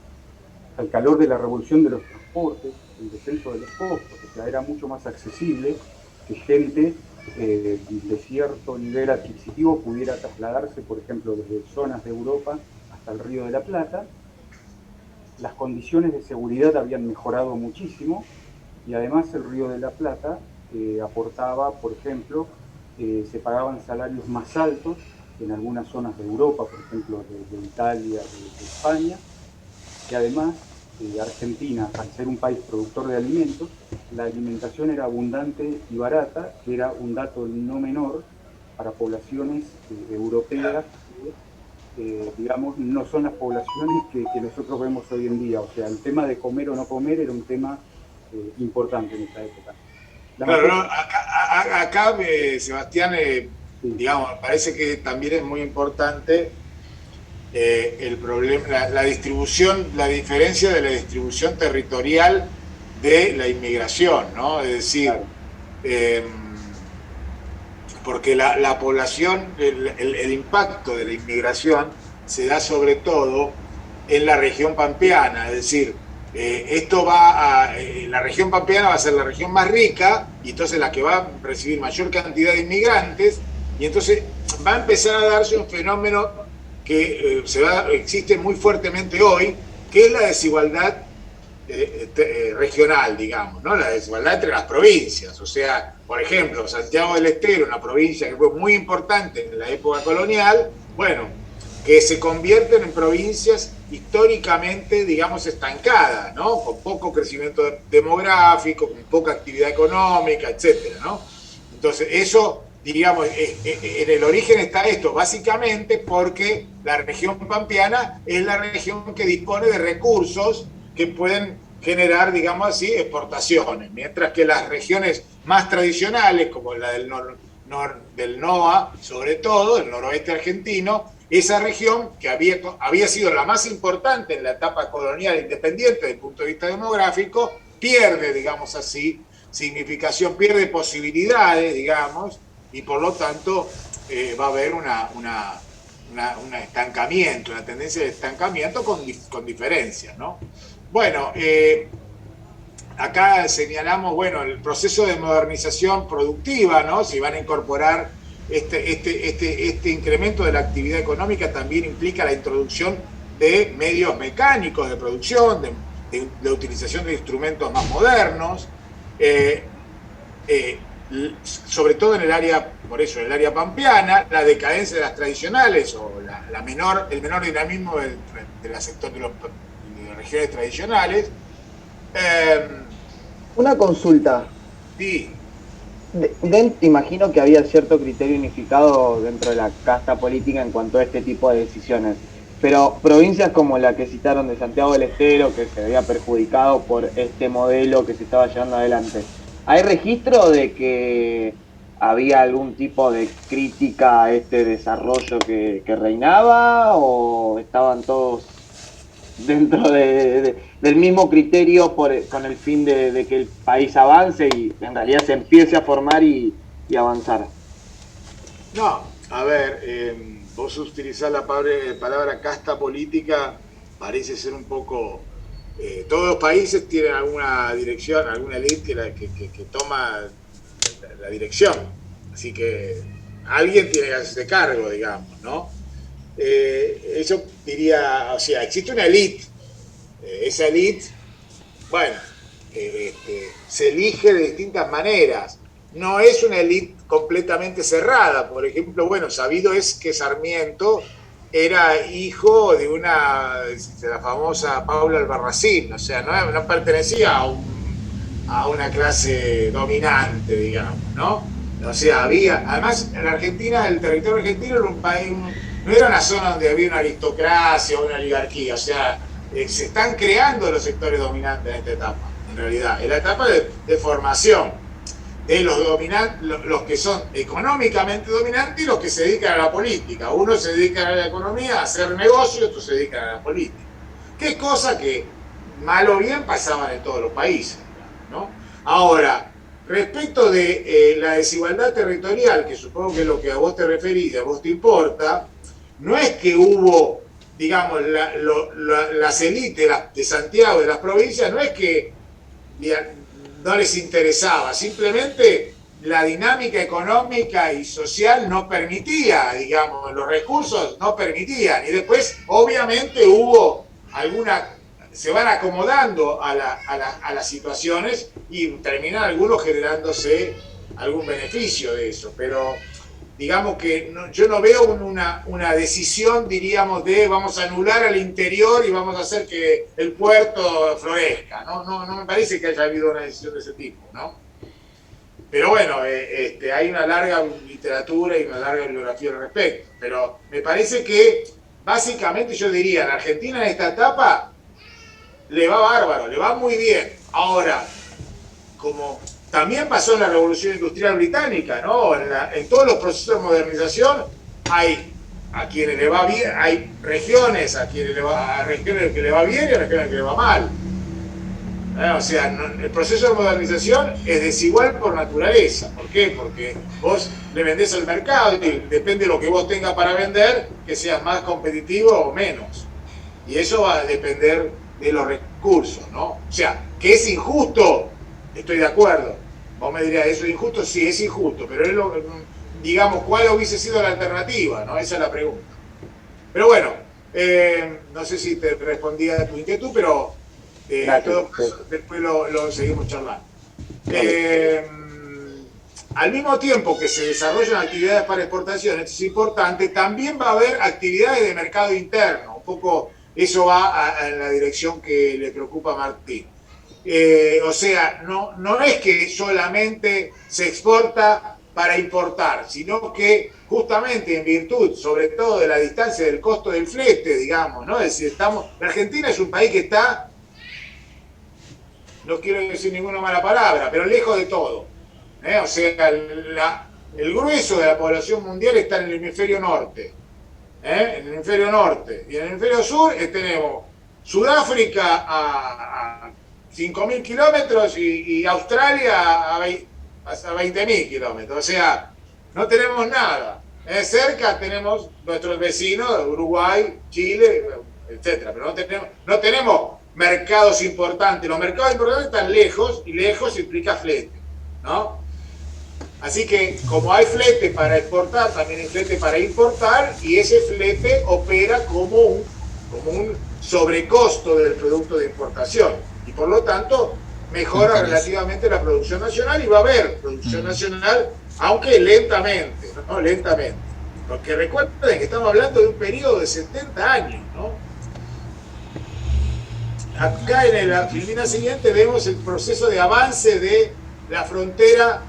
al calor de la revolución de los transportes, el descenso de los costos, o sea, era mucho más accesible que gente de cierto nivel adquisitivo pudiera trasladarse, por ejemplo, desde zonas de Europa hasta el Río de la Plata. Las condiciones de seguridad habían mejorado muchísimo, y además el Río de la Plata aportaba, por ejemplo, se pagaban salarios más altos que en algunas zonas de Europa, por ejemplo, de Italia, de España, y además Argentina, al ser un país productor de alimentos, la alimentación era abundante y barata, que era un dato no menor para poblaciones europeas digamos, no son las poblaciones que nosotros vemos hoy en día. O sea, el tema de comer o no comer era un tema importante en esta época. Claro, no, acá, Sebastián, Sí. digamos, parece que también es muy importante el problema, la distribución, la diferencia de la distribución territorial de la inmigración, ¿no? Es decir, Claro. eh, porque la población, el impacto de la inmigración se da sobre todo en la región pampeana, es decir, esto la región pampeana va a ser la región más rica y entonces la que va a recibir mayor cantidad de inmigrantes y entonces va a empezar a darse un fenómeno que existe muy fuertemente hoy, que es la desigualdad regional, digamos, ¿no? La desigualdad entre las provincias. O sea, por ejemplo, Santiago del Estero, una provincia que fue muy importante en la época colonial, bueno, que se convierten en provincias históricamente, digamos, estancadas, ¿no? Con poco crecimiento demográfico, con poca actividad económica, etcétera, ¿no? Entonces, eso, digamos, en el origen está esto, básicamente porque la región pampeana es la región que dispone de recursos que pueden generar, digamos así, exportaciones, mientras que las regiones más tradicionales, como la del NOA, sobre todo, el noroeste argentino, esa región que había sido la más importante en la etapa colonial independiente desde el punto de vista demográfico, pierde, digamos así, significación, pierde posibilidades, digamos, y por lo tanto va a haber un estancamiento, una tendencia de estancamiento con diferencias, ¿no? Bueno, acá señalamos, bueno, el proceso de modernización productiva, ¿no? Si van a incorporar este incremento de la actividad económica también implica la introducción de medios mecánicos de producción, de utilización de instrumentos más modernos, sobre todo en el área, por eso, en el área pampeana, la decadencia de las tradicionales o el menor dinamismo del sector de las regiones tradicionales. Una consulta. Sí. Imagino que había cierto criterio unificado dentro de la casta política en cuanto a este tipo de decisiones, pero provincias como la que citaron de Santiago del Estero, que se había perjudicado por este modelo que se estaba llevando adelante, ¿hay registro de que había algún tipo de crítica a este desarrollo que reinaba o estaban todos dentro del mismo criterio con el fin de que el país avance y en realidad se empiece a formar y avanzar? No, a ver, vos utilizás la palabra casta política, parece ser un poco... todos los países tienen alguna dirección, alguna elite que toma la dirección, así que alguien tiene que hacerse cargo, digamos, ¿no? Eso diría, o sea, existe una elite, esa elite, bueno, se elige de distintas maneras, no es una elite completamente cerrada. Por ejemplo, bueno, sabido es que Sarmiento era hijo de la famosa Paula Albarracín, o sea, no pertenecía a una clase dominante, digamos, ¿no? O sea, además en Argentina, el territorio argentino era un país, no era una zona donde había una aristocracia o una oligarquía, o sea, se están creando los sectores dominantes en esta etapa, en realidad, en la etapa de formación de los que son económicamente dominantes y los que se dedican a la política. Uno se dedica a la economía, a hacer negocios, otros se dedican a la política. Qué cosa que, mal o bien, pasaban en todos los países, ¿no? Ahora, respecto de la desigualdad territorial, que supongo que es lo que a vos te referís, a vos te importa, no es que hubo, digamos, las élites de Santiago, de las provincias, no es que no les interesaba, simplemente la dinámica económica y social no permitía, digamos, los recursos no permitían. Y después, obviamente, se van acomodando a las situaciones y terminan algunos generándose algún beneficio de eso. Pero digamos que yo no veo una decisión, diríamos, de vamos a anular al interior y vamos a hacer que el puerto florezca. No me parece que haya habido una decisión de ese tipo, ¿no? Pero bueno, hay una larga literatura y una larga bibliografía al respecto. Pero me parece que básicamente yo diría, en Argentina en esta etapa le va bárbaro, le va muy bien. Ahora, como también pasó en la Revolución Industrial Británica, ¿no? En todos los procesos de modernización hay a quienes le va bien, hay regiones a quienes a regiones que le va bien y a regiones que le va mal. O sea, el proceso de modernización es desigual por naturaleza. ¿Por qué? Porque vos le vendés al mercado y depende de lo que vos tengas para vender, que seas más competitivo o menos. Y eso va a depender de los recursos, ¿no? O sea, que es injusto, estoy de acuerdo. Vos me dirías, ¿eso es injusto? Sí, es injusto, pero es digamos, ¿cuál hubiese sido la alternativa? ¿No? Esa es la pregunta. Pero bueno, no sé si te respondí a tu inquietud, pero después lo seguimos charlando. Al mismo tiempo que se desarrollan actividades para exportación, esto es importante, también va a haber actividades de mercado interno. Un poco eso va en la dirección que le preocupa a Martín. O sea, no es que solamente se exporta para importar, sino que justamente en virtud, sobre todo de la distancia del costo del flete, digamos, ¿no? Es decir, la Argentina es un país que está, no quiero decir ninguna mala palabra, pero lejos de todo. O sea, el grueso de la población mundial está en el hemisferio norte. En el hemisferio norte. Y en el hemisferio sur tenemos Sudáfrica a 5.000 kilómetros y Australia a 20.000 kilómetros. O sea, no tenemos nada. Cerca tenemos nuestros vecinos, Uruguay, Chile, etcétera. Pero no tenemos mercados importantes. Los mercados importantes están lejos, y lejos implica flete, ¿no? Así que como hay flete para exportar, también hay flete para importar, y ese flete opera como un sobrecosto del producto de importación. Y por lo tanto, mejora relativamente la producción nacional, y va a haber producción nacional, aunque lentamente, ¿no? Lentamente. Porque recuerden que estamos hablando de un periodo de 70 años, ¿no? Acá en la filmina siguiente vemos el proceso de avance de la frontera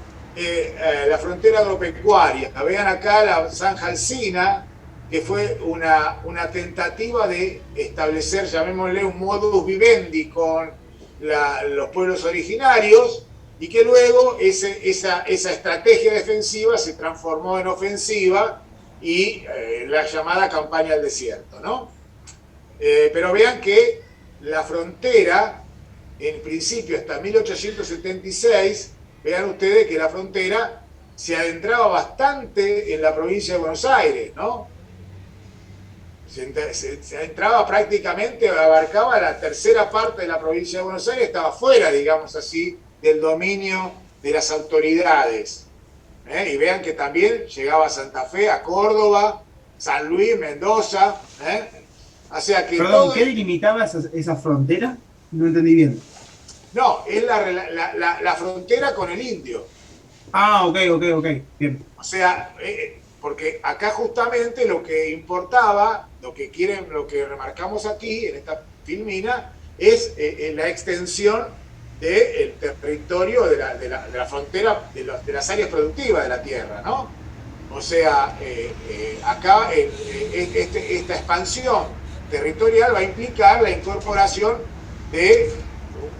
agropecuaria. Vean acá la zanja alsina, que fue una tentativa de establecer, llamémosle, un modus vivendi con los pueblos originarios, y que luego esa estrategia defensiva se transformó en ofensiva y la llamada campaña del desierto, ¿no? Pero vean que la frontera, en principio hasta 1876, vean ustedes que la frontera se adentraba bastante en la provincia de Buenos Aires, ¿no? Se adentraba prácticamente, abarcaba la tercera parte de la provincia de Buenos Aires, estaba fuera, digamos así, del dominio de las autoridades. Y vean que también llegaba a Santa Fe, a Córdoba, San Luis, Mendoza. O sea que perdón, ¿qué delimitaba esa frontera? No entendí bien. No, es la frontera con el indio. Ah, ok, bien. O sea, porque acá justamente lo que importaba, lo que remarcamos aquí en esta filmina, es la extensión del territorio de la frontera, de las áreas productivas de la tierra, ¿no? O sea, acá esta expansión territorial va a implicar la incorporación de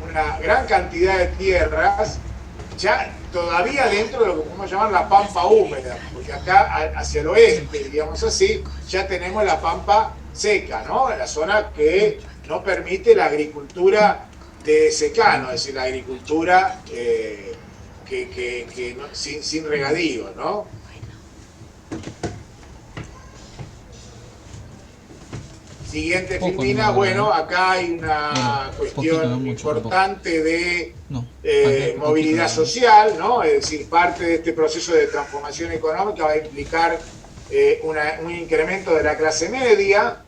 una gran cantidad de tierras, ya todavía dentro de lo que podemos llamar la pampa húmeda, porque acá hacia el oeste, digamos así, ya tenemos la pampa seca, ¿no? La zona que no permite la agricultura de secano, es decir, la agricultura sin regadío, ¿no? Siguiente filmina, bueno, acá hay una cuestión importante de movilidad social, ¿no? Es decir, parte de este proceso de transformación económica va a implicar un incremento de la clase media,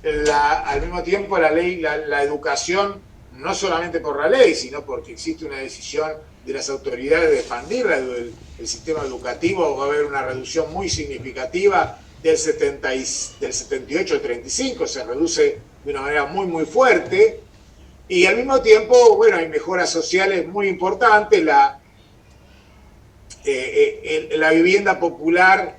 al mismo tiempo la educación, no solamente por la ley, sino porque existe una decisión de las autoridades de expandir el sistema educativo, va a haber una reducción muy significativa del 78 al 35, se reduce de una manera muy, muy fuerte, y al mismo tiempo, bueno, hay mejoras sociales muy importantes, la vivienda popular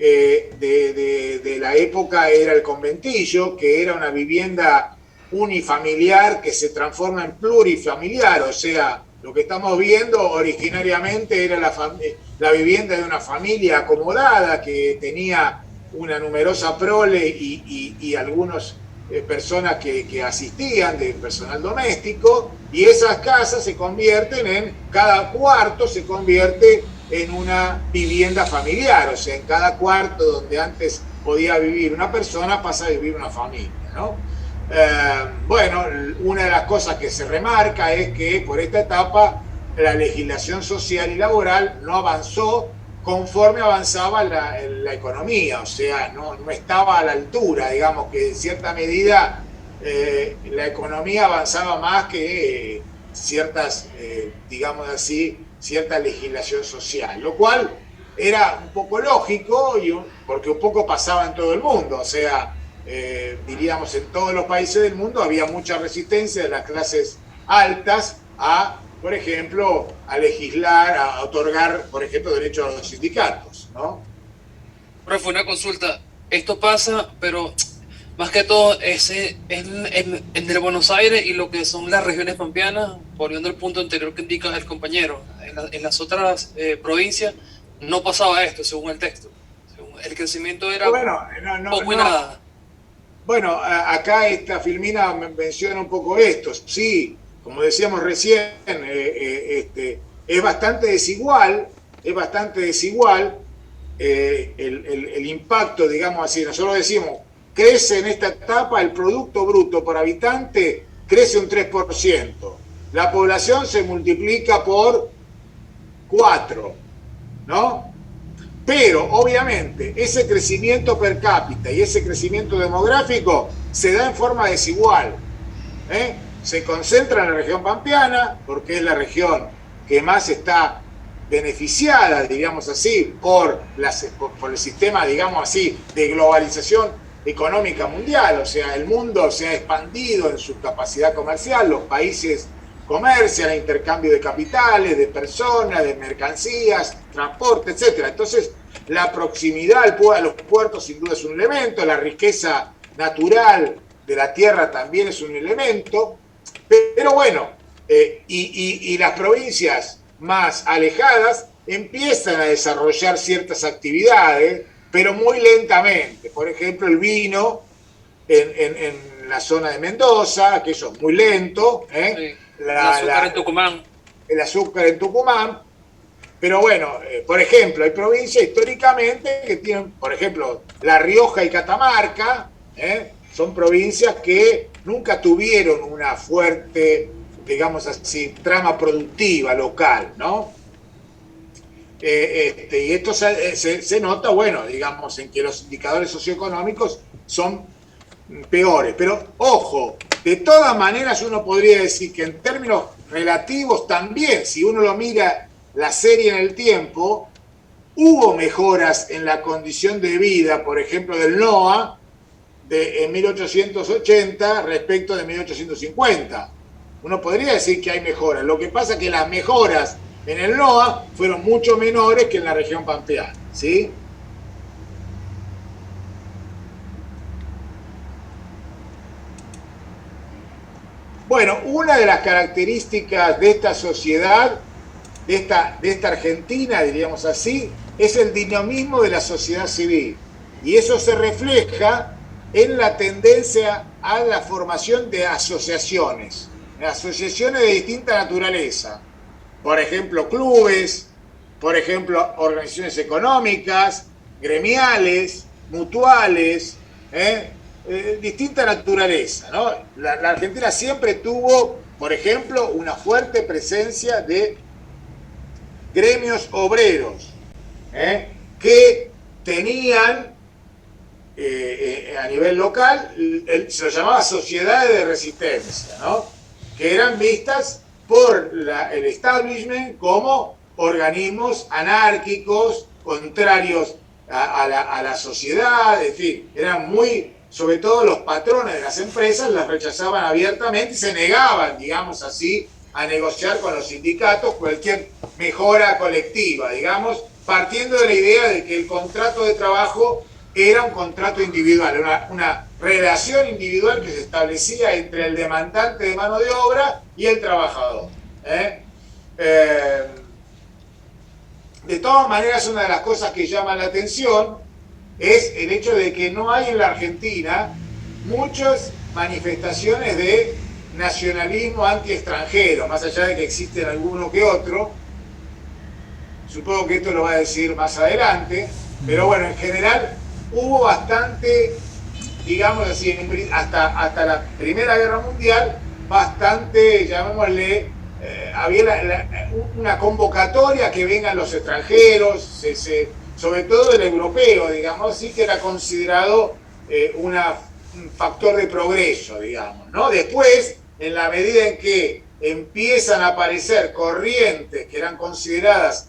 de la época era el conventillo, que era una vivienda unifamiliar que se transforma en plurifamiliar, o sea, lo que estamos viendo originariamente era la vivienda de una familia acomodada que tenía una numerosa prole y algunas personas que asistían de personal doméstico, y esas casas se convierten cada cuarto se convierte en una vivienda familiar, o sea, en cada cuarto donde antes podía vivir una persona pasa a vivir una familia, ¿no? Bueno, una de las cosas que se remarca es que por esta etapa la legislación social y laboral no avanzó conforme avanzaba la economía, o sea, no estaba a la altura, digamos que en cierta medida la economía avanzaba más que ciertas, digamos así, cierta legislación social, lo cual era un poco lógico porque un poco pasaba en todo el mundo, o sea, diríamos en todos los países del mundo había mucha resistencia de las clases altas a, por ejemplo, a legislar, a otorgar, por ejemplo, derechos a los sindicatos, ¿no? Profe, una consulta. Esto pasa, pero más que todo es en el Buenos Aires y lo que son las regiones pampeanas, poniendo el punto anterior que indica el compañero. En las otras provincias no pasaba esto, según el texto. El crecimiento era poco y nada. Bueno, acá esta Filmina menciona un poco esto. Sí, como decíamos recién, es bastante desigual el impacto, digamos así. Nosotros decimos, crece en esta etapa el Producto Bruto por habitante, crece un 3%. La población se multiplica por 4, ¿no? Pero, obviamente, ese crecimiento per cápita y ese crecimiento demográfico se da en forma desigual. Se concentra en la región pampeana, porque es la región que más está beneficiada, diríamos así, por el sistema, digamos así, de globalización económica mundial. O sea, el mundo se ha expandido en su capacidad comercial, los países comercian, intercambio de capitales, de personas, de mercancías, transporte, etc. Entonces, la proximidad a los puertos sin duda es un elemento, la riqueza natural de la tierra también es un elemento, pero bueno, y las provincias más alejadas empiezan a desarrollar ciertas actividades, pero muy lentamente. Por ejemplo, el vino en la zona de Mendoza, que eso es muy lento, Sí. El azúcar en Tucumán. El azúcar en Tucumán. Pero bueno, por ejemplo, hay provincias históricamente que tienen, por ejemplo, La Rioja y Catamarca, son provincias que nunca tuvieron una fuerte, digamos así, trama productiva local, ¿no? Y esto se nota, bueno, digamos, en que los indicadores socioeconómicos son peores. Pero, ojo, de todas maneras uno podría decir que en términos relativos también, si uno lo mira la serie en el tiempo, hubo mejoras en la condición de vida, por ejemplo, del NOA en 1880 respecto de 1850. Uno podría decir que hay mejoras. Lo que pasa es que las mejoras en el NOA fueron mucho menores que en la región pampeana, ¿sí? Bueno, una de las características de esta sociedad, de esta Argentina, diríamos así, es el dinamismo de la sociedad civil. Y eso se refleja en la tendencia a la formación de asociaciones de distinta naturaleza. Por ejemplo, clubes, por ejemplo, organizaciones económicas, gremiales, mutuales, distinta naturaleza, ¿no? La Argentina siempre tuvo, por ejemplo, una fuerte presencia de gremios obreros, que tenían a nivel local, se lo llamaba sociedades de resistencia, ¿no? Que eran vistas por el establishment como organismos anárquicos, contrarios a la sociedad, en fin, eran muy, sobre todo los patrones de las empresas las rechazaban abiertamente y se negaban, digamos así, a negociar con los sindicatos cualquier mejora colectiva, digamos, partiendo de la idea de que el contrato de trabajo era un contrato individual, una relación individual que se establecía entre el demandante de mano de obra y el trabajador. De todas maneras, una de las cosas que llama la atención es el hecho de que no hay en la Argentina muchas manifestaciones de nacionalismo anti-extranjero, más allá de que existen alguno que otro. Supongo que esto lo va a decir más adelante, pero bueno, en general hubo bastante, digamos así, hasta la Primera Guerra Mundial, bastante, llamémosle, había una convocatoria que vengan los extranjeros, sobre todo el europeo, digamos así, que era considerado un factor de progreso, digamos, ¿no? Después, en la medida en que empiezan a aparecer corrientes que eran consideradas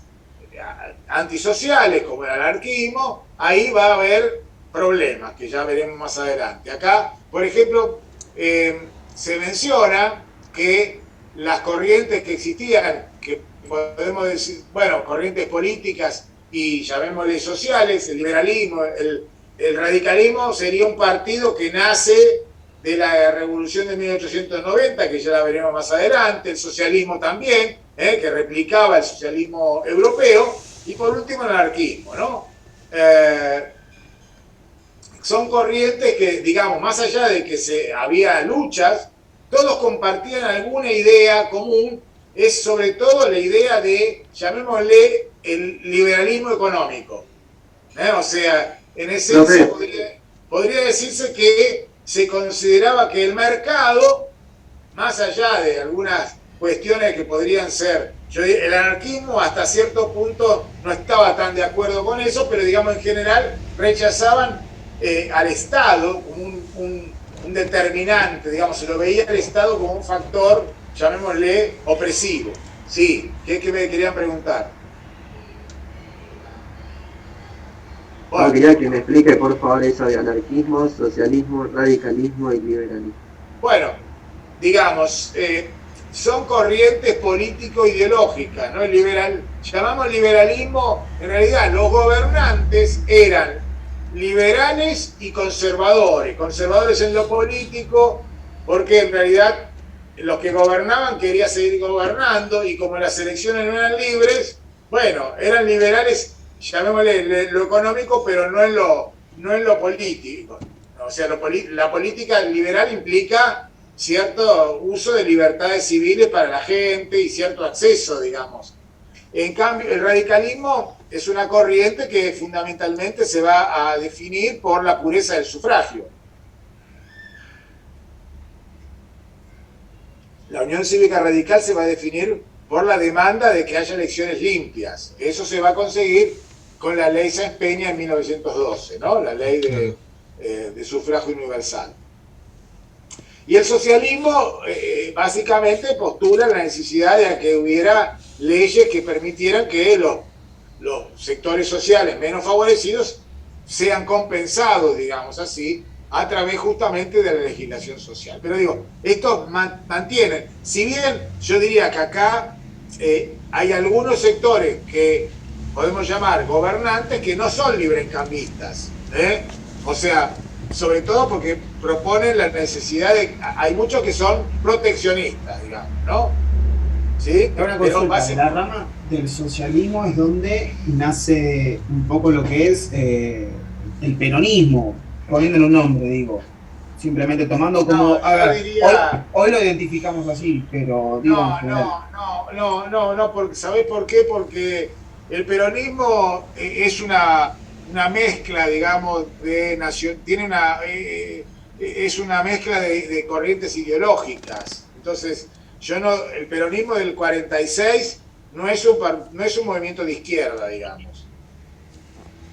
antisociales, como el anarquismo, ahí va a haber problemas, que ya veremos más adelante. Acá, por ejemplo, se menciona que las corrientes que existían, que podemos decir, bueno, corrientes políticas y llamémosle sociales, el liberalismo, el radicalismo sería un partido que nace de la revolución de 1890, que ya la veremos más adelante, el socialismo también, que replicaba el socialismo europeo, y por último el anarquismo, ¿no? Son corrientes que, digamos, más allá de que había luchas, todos compartían alguna idea común, es sobre todo la idea de, llamémosle, el liberalismo económico. O sea, en esencia podría decirse que se consideraba que el mercado, más allá de algunas cuestiones que podrían ser, el anarquismo hasta cierto punto no estaba tan de acuerdo con eso, pero digamos en general rechazaban al Estado como un determinante, digamos, se lo veía al Estado como un factor, llamémosle, opresivo. Sí, ¿qué me querían preguntar? Bueno. No, quería que me explique por favor eso de anarquismo, socialismo, radicalismo y liberalismo. Bueno, digamos, son corrientes político-ideológicas, ¿no? Llamamos liberalismo, en realidad los gobernantes eran liberales y conservadores en lo político, porque en realidad los que gobernaban querían seguir gobernando, y como las elecciones no eran libres, bueno, eran liberales, llamémosle lo económico, pero no en lo político. O sea, la política liberal implica cierto uso de libertades civiles para la gente y cierto acceso, digamos. En cambio, el radicalismo es una corriente que fundamentalmente se va a definir por la pureza del sufragio. La Unión Cívica Radical se va a definir por la demanda de que haya elecciones limpias. Eso se va a conseguir con la ley Sáenz Peña en 1912, ¿no? La ley de sufragio universal. Y el socialismo básicamente postula la necesidad de que hubiera leyes que permitieran que los sectores sociales menos favorecidos sean compensados, digamos así, a través justamente de la legislación social. Pero digo, esto mantiene, si bien yo diría que acá hay algunos sectores que podemos llamar gobernantes que no son librecambistas, o sea, sobre todo porque proponen la necesidad de... Hay muchos que son proteccionistas, digamos, ¿no? ¿Sí? Una consulta, la rama del socialismo es donde nace un poco lo que es el peronismo, poniéndole un nombre, digo. Simplemente tomando como... hoy lo identificamos así, pero digo... No, porque, ¿sabés por qué? Porque el peronismo es una mezcla, digamos, de nación, es una mezcla de corrientes ideológicas. Entonces, el peronismo del 46 no es un movimiento de izquierda, digamos,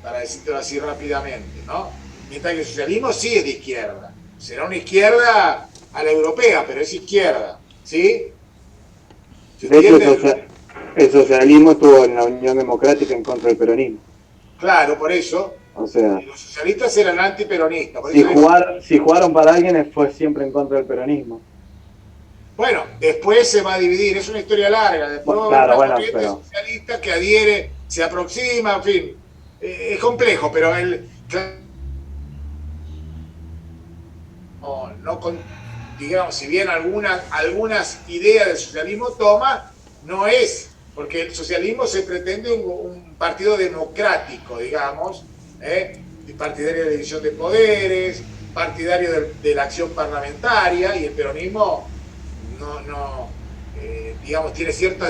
para decirlo así rápidamente, ¿no? Mientras que el socialismo sí es de izquierda. Será una izquierda a la europea, pero es izquierda, ¿sí? De hecho, el socialismo estuvo en la Unión Democrática en contra del peronismo. Claro, por eso. O sea, los socialistas eran antiperonistas. Si jugaron para alguien fue siempre en contra del peronismo. Bueno, después se va a dividir, es una historia larga. Después va a haber una corriente socialista que adhiere se aproxima, en fin, es complejo, pero digamos, si bien algunas ideas del socialismo toma, no es, porque el socialismo se pretende un partido democrático, digamos, partidario de la división de poderes, partidario de la acción parlamentaria, y el peronismo digamos, tiene cierto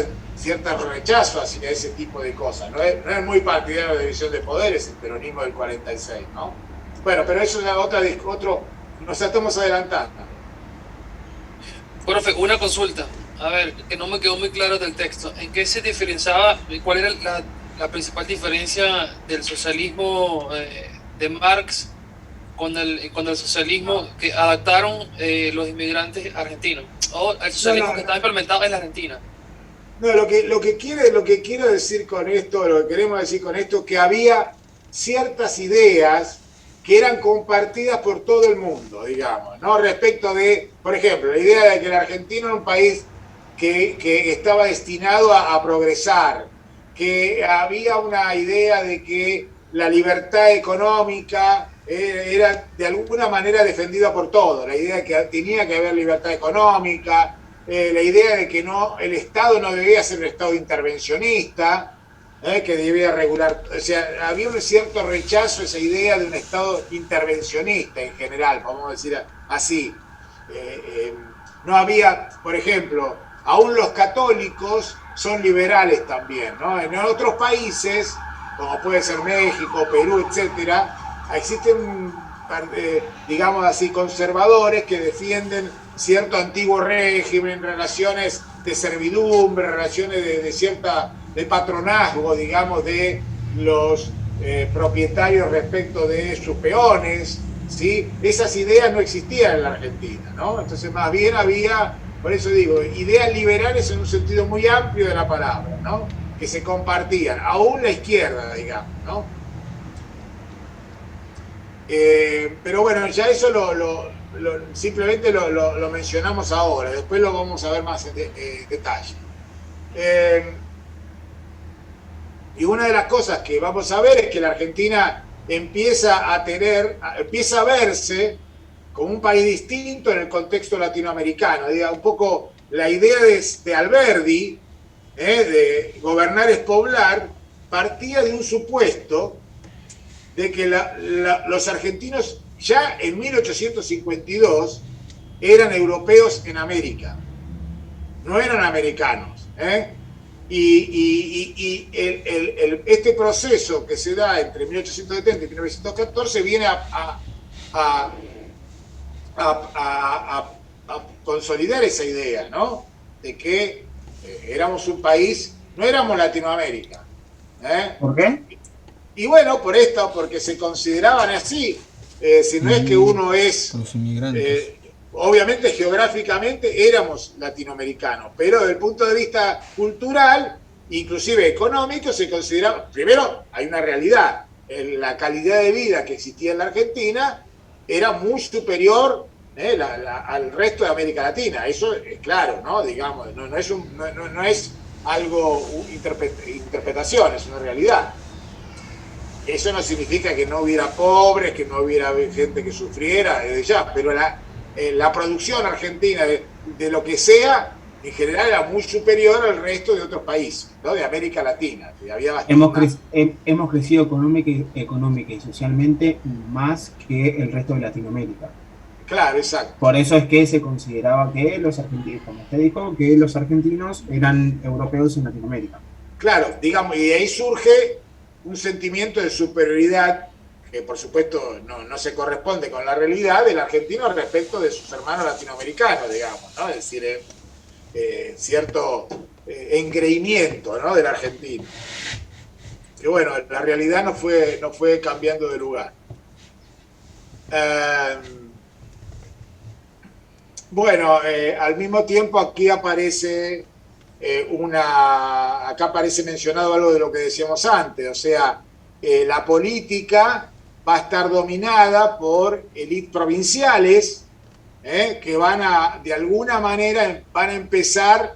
rechazo hacia ese tipo de cosas. No es muy partidario de la división de poderes el peronismo del 46, ¿no? Bueno, pero eso es otro, nos estamos adelantando. Profe, una consulta. A ver, que no me quedó muy claro del texto. ¿En qué se diferenciaba, cuál era la principal diferencia del socialismo de Marx con el socialismo que adaptaron los inmigrantes argentinos? O el socialismo que estaba implementado en la Argentina. No, lo que quiero decir con esto, lo que queremos decir con esto, que había ciertas ideas que eran compartidas por todo el mundo, digamos, ¿no? Respecto de, por ejemplo, la idea de que la Argentina era un país que estaba destinado a progresar, que había una idea de que la libertad económica era de alguna manera defendida por todos, la idea de que tenía que haber libertad económica, la idea de que el Estado no debía ser un Estado intervencionista, que debía regular, o sea, había un cierto rechazo a esa idea de un Estado intervencionista en general, vamos a decir así. No había, por ejemplo, aún los católicos son liberales también, ¿no? En otros países, como puede ser México, Perú, etcétera, existen, digamos así, conservadores que defienden cierto antiguo régimen, relaciones de servidumbre, relaciones de patronazgo, digamos, de los propietarios respecto de sus peones, ¿sí? Esas ideas no existían en la Argentina, ¿no? Entonces, más bien había, por eso digo, ideas liberales en un sentido muy amplio de la palabra, ¿no? Que se compartían, aún la izquierda, digamos, ¿no? Pero bueno, ya eso simplemente lo mencionamos ahora, después lo vamos a ver más en detalle. Y una de las cosas que vamos a ver es que la Argentina empieza a verse como un país distinto en el contexto latinoamericano. Diga, un poco la idea de Alberdi, de gobernar es poblar, partía de un supuesto de que los argentinos ya en 1852 eran europeos en América, no eran americanos, y este proceso que se da entre 1870 y 1914 viene a consolidar esa idea, ¿no? De que éramos un país, no éramos Latinoamérica. ¿Por qué? Y bueno, porque se consideraban así. Si no es que uno es, los inmigrantes. Obviamente geográficamente éramos latinoamericanos, pero desde el punto de vista cultural, inclusive económico, se consideraba, primero hay una realidad, la calidad de vida que existía en la Argentina era muy superior al resto de América Latina, eso es claro, ¿no? Digamos, no es algo interpretación, es una realidad. Eso no significa que no hubiera pobres, que no hubiera gente que sufriera, desde ya, pero la producción argentina de lo que sea, en general era muy superior al resto de otros países, ¿no? De América Latina. Había hemos crecido económica y socialmente más que el resto de Latinoamérica. Claro, exacto. Por eso es que se consideraba que los argentinos, como usted dijo, que los argentinos eran europeos en Latinoamérica. Claro, digamos, y de ahí surge un sentimiento de superioridad que por supuesto no se corresponde con la realidad del argentino respecto de sus hermanos latinoamericanos, digamos, ¿no? Es decir, cierto engreimiento, ¿no? Del argentino. Que bueno, la realidad no fue cambiando de lugar. Bueno, al mismo tiempo aquí aparece acá aparece mencionado algo de lo que decíamos antes, o sea, la política va a estar dominada por élites provinciales que de alguna manera van a empezar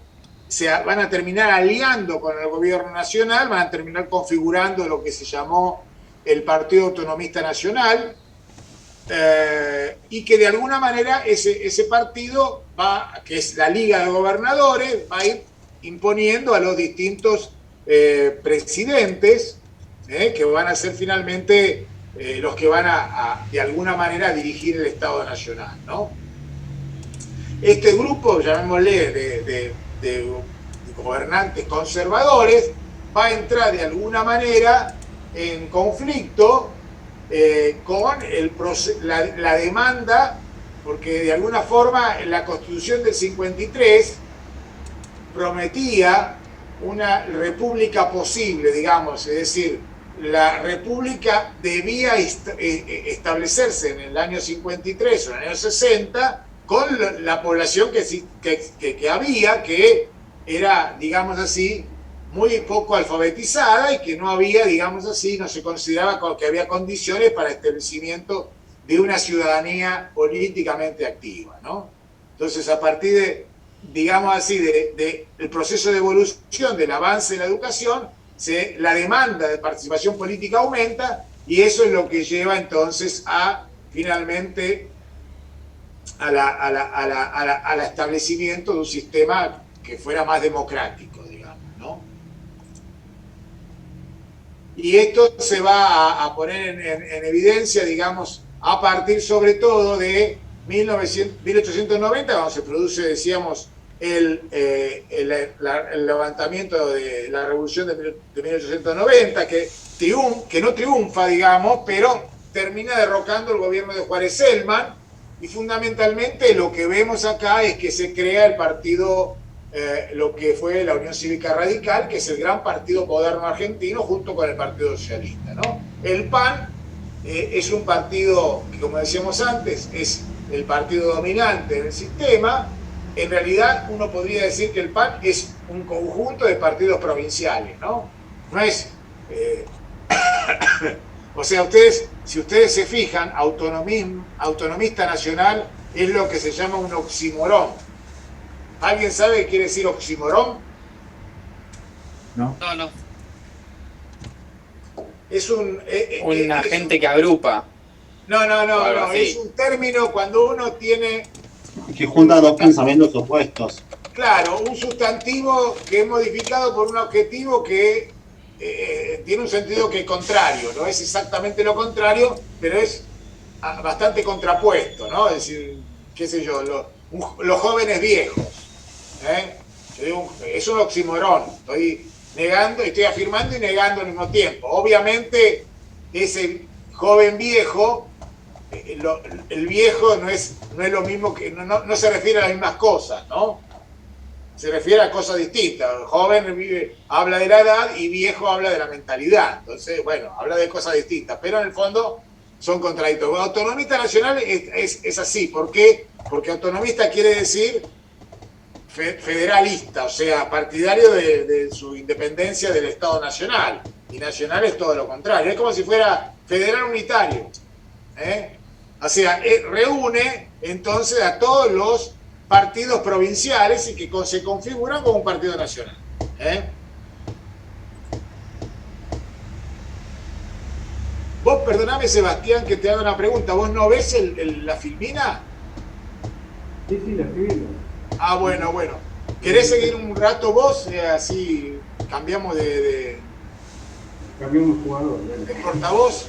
van a terminar aliando con el gobierno nacional, van a terminar configurando lo que se llamó el Partido Autonomista Nacional, y que de alguna manera ese partido que es la Liga de Gobernadores, va a ir imponiendo a los distintos presidentes, que van a ser finalmente los que van a de alguna manera dirigir el Estado Nacional, ¿no? Este grupo, llamémosle, de gobernantes conservadores, va a entrar de alguna manera en conflicto con la demanda, porque de alguna forma la Constitución del 53 prometía una república posible, digamos, es decir, la república debía establecerse en el año 53 o en el año 60 con la población que había, que era, digamos así, muy poco alfabetizada y que no había, digamos así, no se consideraba que había condiciones para el establecimiento de una ciudadanía políticamente activa, ¿no? Entonces, a partir de, digamos así, del proceso de evolución, del avance de la educación, la demanda de participación política aumenta, y eso es lo que lleva entonces a, finalmente, al establecimiento de un sistema que fuera más democrático, digamos, ¿no? Y esto se va a poner en evidencia, digamos, a partir sobre todo de 1890, cuando se produce, decíamos, el levantamiento de la revolución de 1890, que no triunfa, digamos, pero termina derrocando el gobierno de Juárez Celman, y fundamentalmente lo que vemos acá es que se crea el partido, lo que fue la Unión Cívica Radical, que es el gran partido moderno argentino, junto con el Partido Socialista, ¿no? El PAN es un partido que, como decíamos antes, es el partido dominante en el sistema. En realidad, uno podría decir que el PAN es un conjunto de partidos provinciales, ¿no? No es... o sea, si ustedes se fijan, autonomista nacional es lo que se llama un oxímoron. ¿Alguien sabe qué quiere decir oxímoron? No. No. Es una gente que agrupa. No. Es un término cuando uno tiene... Que junta dos pensamientos opuestos. Claro, un sustantivo que es modificado por un adjetivo que tiene un sentido que es contrario, no es exactamente lo contrario, pero es bastante contrapuesto, ¿no? Es decir, qué sé yo, los jóvenes viejos, Yo digo, es un oxímoron, estoy afirmando y negando al mismo tiempo. Obviamente, ese joven viejo, el viejo no es lo mismo, que no se refiere a las mismas cosas, ¿no? Se refiere a cosas distintas. Joven habla de la edad y viejo habla de la mentalidad. Entonces, bueno, habla de cosas distintas, pero en el fondo son contradictorios. Autonomista nacional es así. ¿Por qué? Porque autonomista quiere decir federalista, o sea, partidario de su independencia del Estado nacional. Y nacional es todo lo contrario. Es como si fuera federal unitario. O sea, reúne entonces a todos los partidos provinciales y que se configuran como un partido nacional. Vos, perdoname, Sebastián, que te haga una pregunta. ¿Vos no ves la filmina? Sí, la estoy viendo. Ah, bueno. ¿Querés seguir un rato vos? Así cambiamos Cambiamos jugador. de portavoz.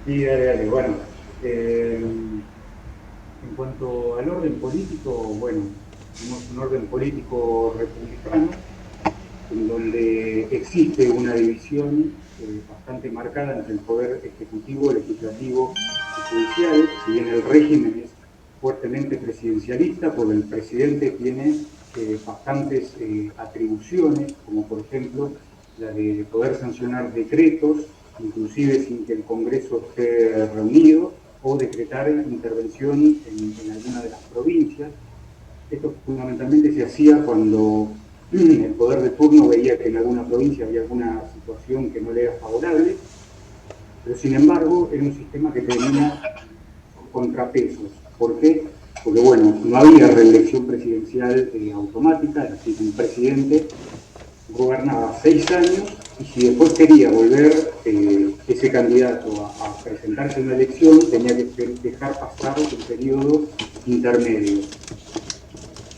Sí, dale. Bueno, en cuanto al orden político, bueno, tenemos un orden político republicano en donde existe una división bastante marcada entre el poder ejecutivo, legislativo y judicial. Si bien el régimen es fuertemente presidencialista, porque el presidente tiene bastantes atribuciones, como por ejemplo la de poder sancionar decretos, inclusive sin que el Congreso esté reunido, o decretar intervención en alguna de las provincias. Esto fundamentalmente se hacía cuando el poder de turno veía que en alguna provincia había alguna situación que no le era favorable, pero sin embargo era un sistema que tenía contrapesos. ¿Por qué? porque bueno, no había reelección presidencial automática, es decir, un presidente gobernaba 6 años y si después quería volver ese candidato a presentarse en una elección, tenía que dejar pasar un periodo intermedio.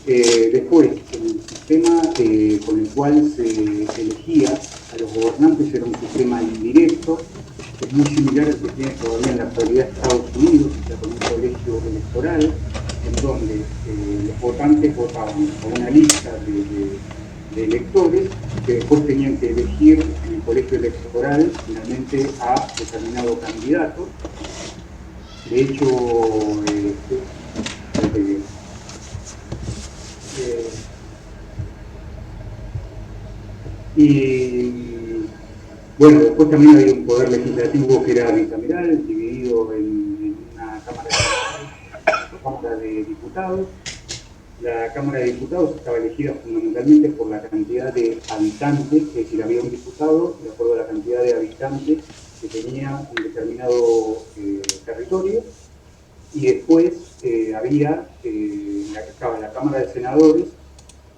Después, el sistema con el cual se elegía a los gobernantes era un sistema indirecto, es muy similar al que tiene todavía en la actualidad Estados Unidos, o sea, con un colegio electoral, en donde los votantes votaban a una lista de electores que después tenían que elegir en el colegio electoral finalmente a determinado candidato. De hecho, y bueno, después también había un poder legislativo que era bicameral, dividido en una Cámara de Diputados. La Cámara de Diputados estaba elegida fundamentalmente por la cantidad de habitantes, es decir, había un diputado de acuerdo a la cantidad de habitantes que tenía un determinado territorio, y después estaba la Cámara de Senadores,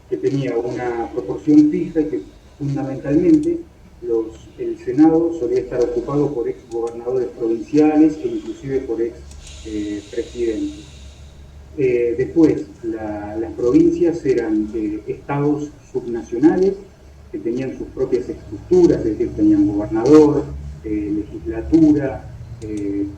que tenía una proporción fija y que fundamentalmente el Senado solía estar ocupado por ex gobernadores provinciales e inclusive por ex presidentes. Después, las provincias eran estados subnacionales que tenían sus propias estructuras, es decir, tenían gobernador, legislatura,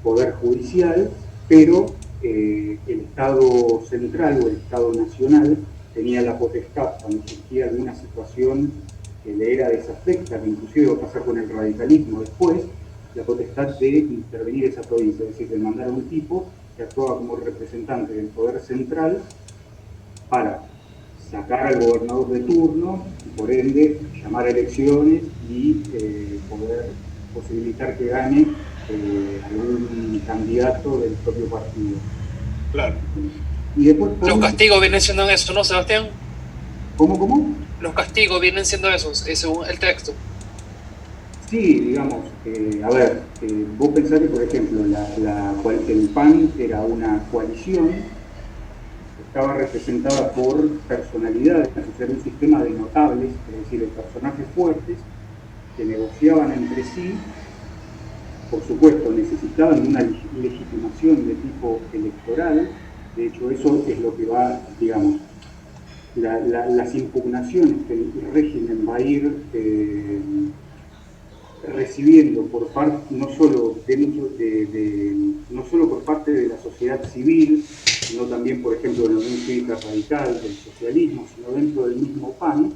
poder judicial, pero el Estado central o el Estado nacional tenía la potestad, cuando existía alguna situación que le era desafecta, que inclusive va a pasar con el radicalismo después, la potestad de intervenir esa provincia, es decir, de mandar a un tipo que actuaba como representante del poder central para sacar al gobernador de turno y por ende llamar a elecciones y poder posibilitar que gane algún candidato del propio partido. Claro. Y después, los castigos vienen siendo eso, ¿no, Sebastián? ¿Cómo? Los castigos vienen siendo esos, según el texto. Sí, digamos, a ver, vos pensás que, por ejemplo, el PAN era una coalición, estaba representada por personalidades, era un sistema de notables, es decir, de personajes fuertes, que negociaban entre sí. Por supuesto, necesitaban una legitimación de tipo electoral. De hecho, eso es lo que va, digamos, las impugnaciones que el régimen va a ir recibiendo por parte, no solo por parte de la sociedad civil, sino también, por ejemplo, de la Unión Cívica Radical, del socialismo, sino dentro del mismo PAN,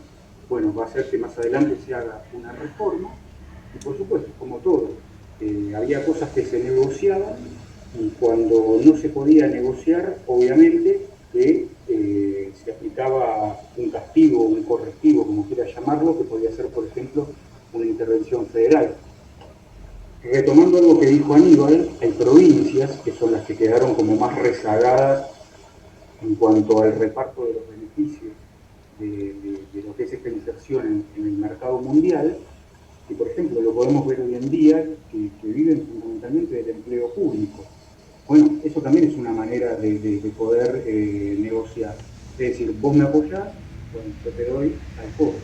bueno, va a hacer que más adelante se haga una reforma. Y por supuesto, como todo, había cosas que se negociaban y cuando no se podía negociar, obviamente que se aplicaba un castigo, un correctivo, como quiera llamarlo, que podía ser, por ejemplo, una intervención federal. Retomando algo que dijo Aníbal, hay provincias que son las que quedaron como más rezagadas en cuanto al reparto de los beneficios de lo que es esta inserción en el mercado mundial, y por ejemplo lo podemos ver hoy en día que viven fundamentalmente del empleo público. Bueno, eso también es una manera de poder negociar. Es decir, vos me apoyás, bueno, yo te doy tal cosa.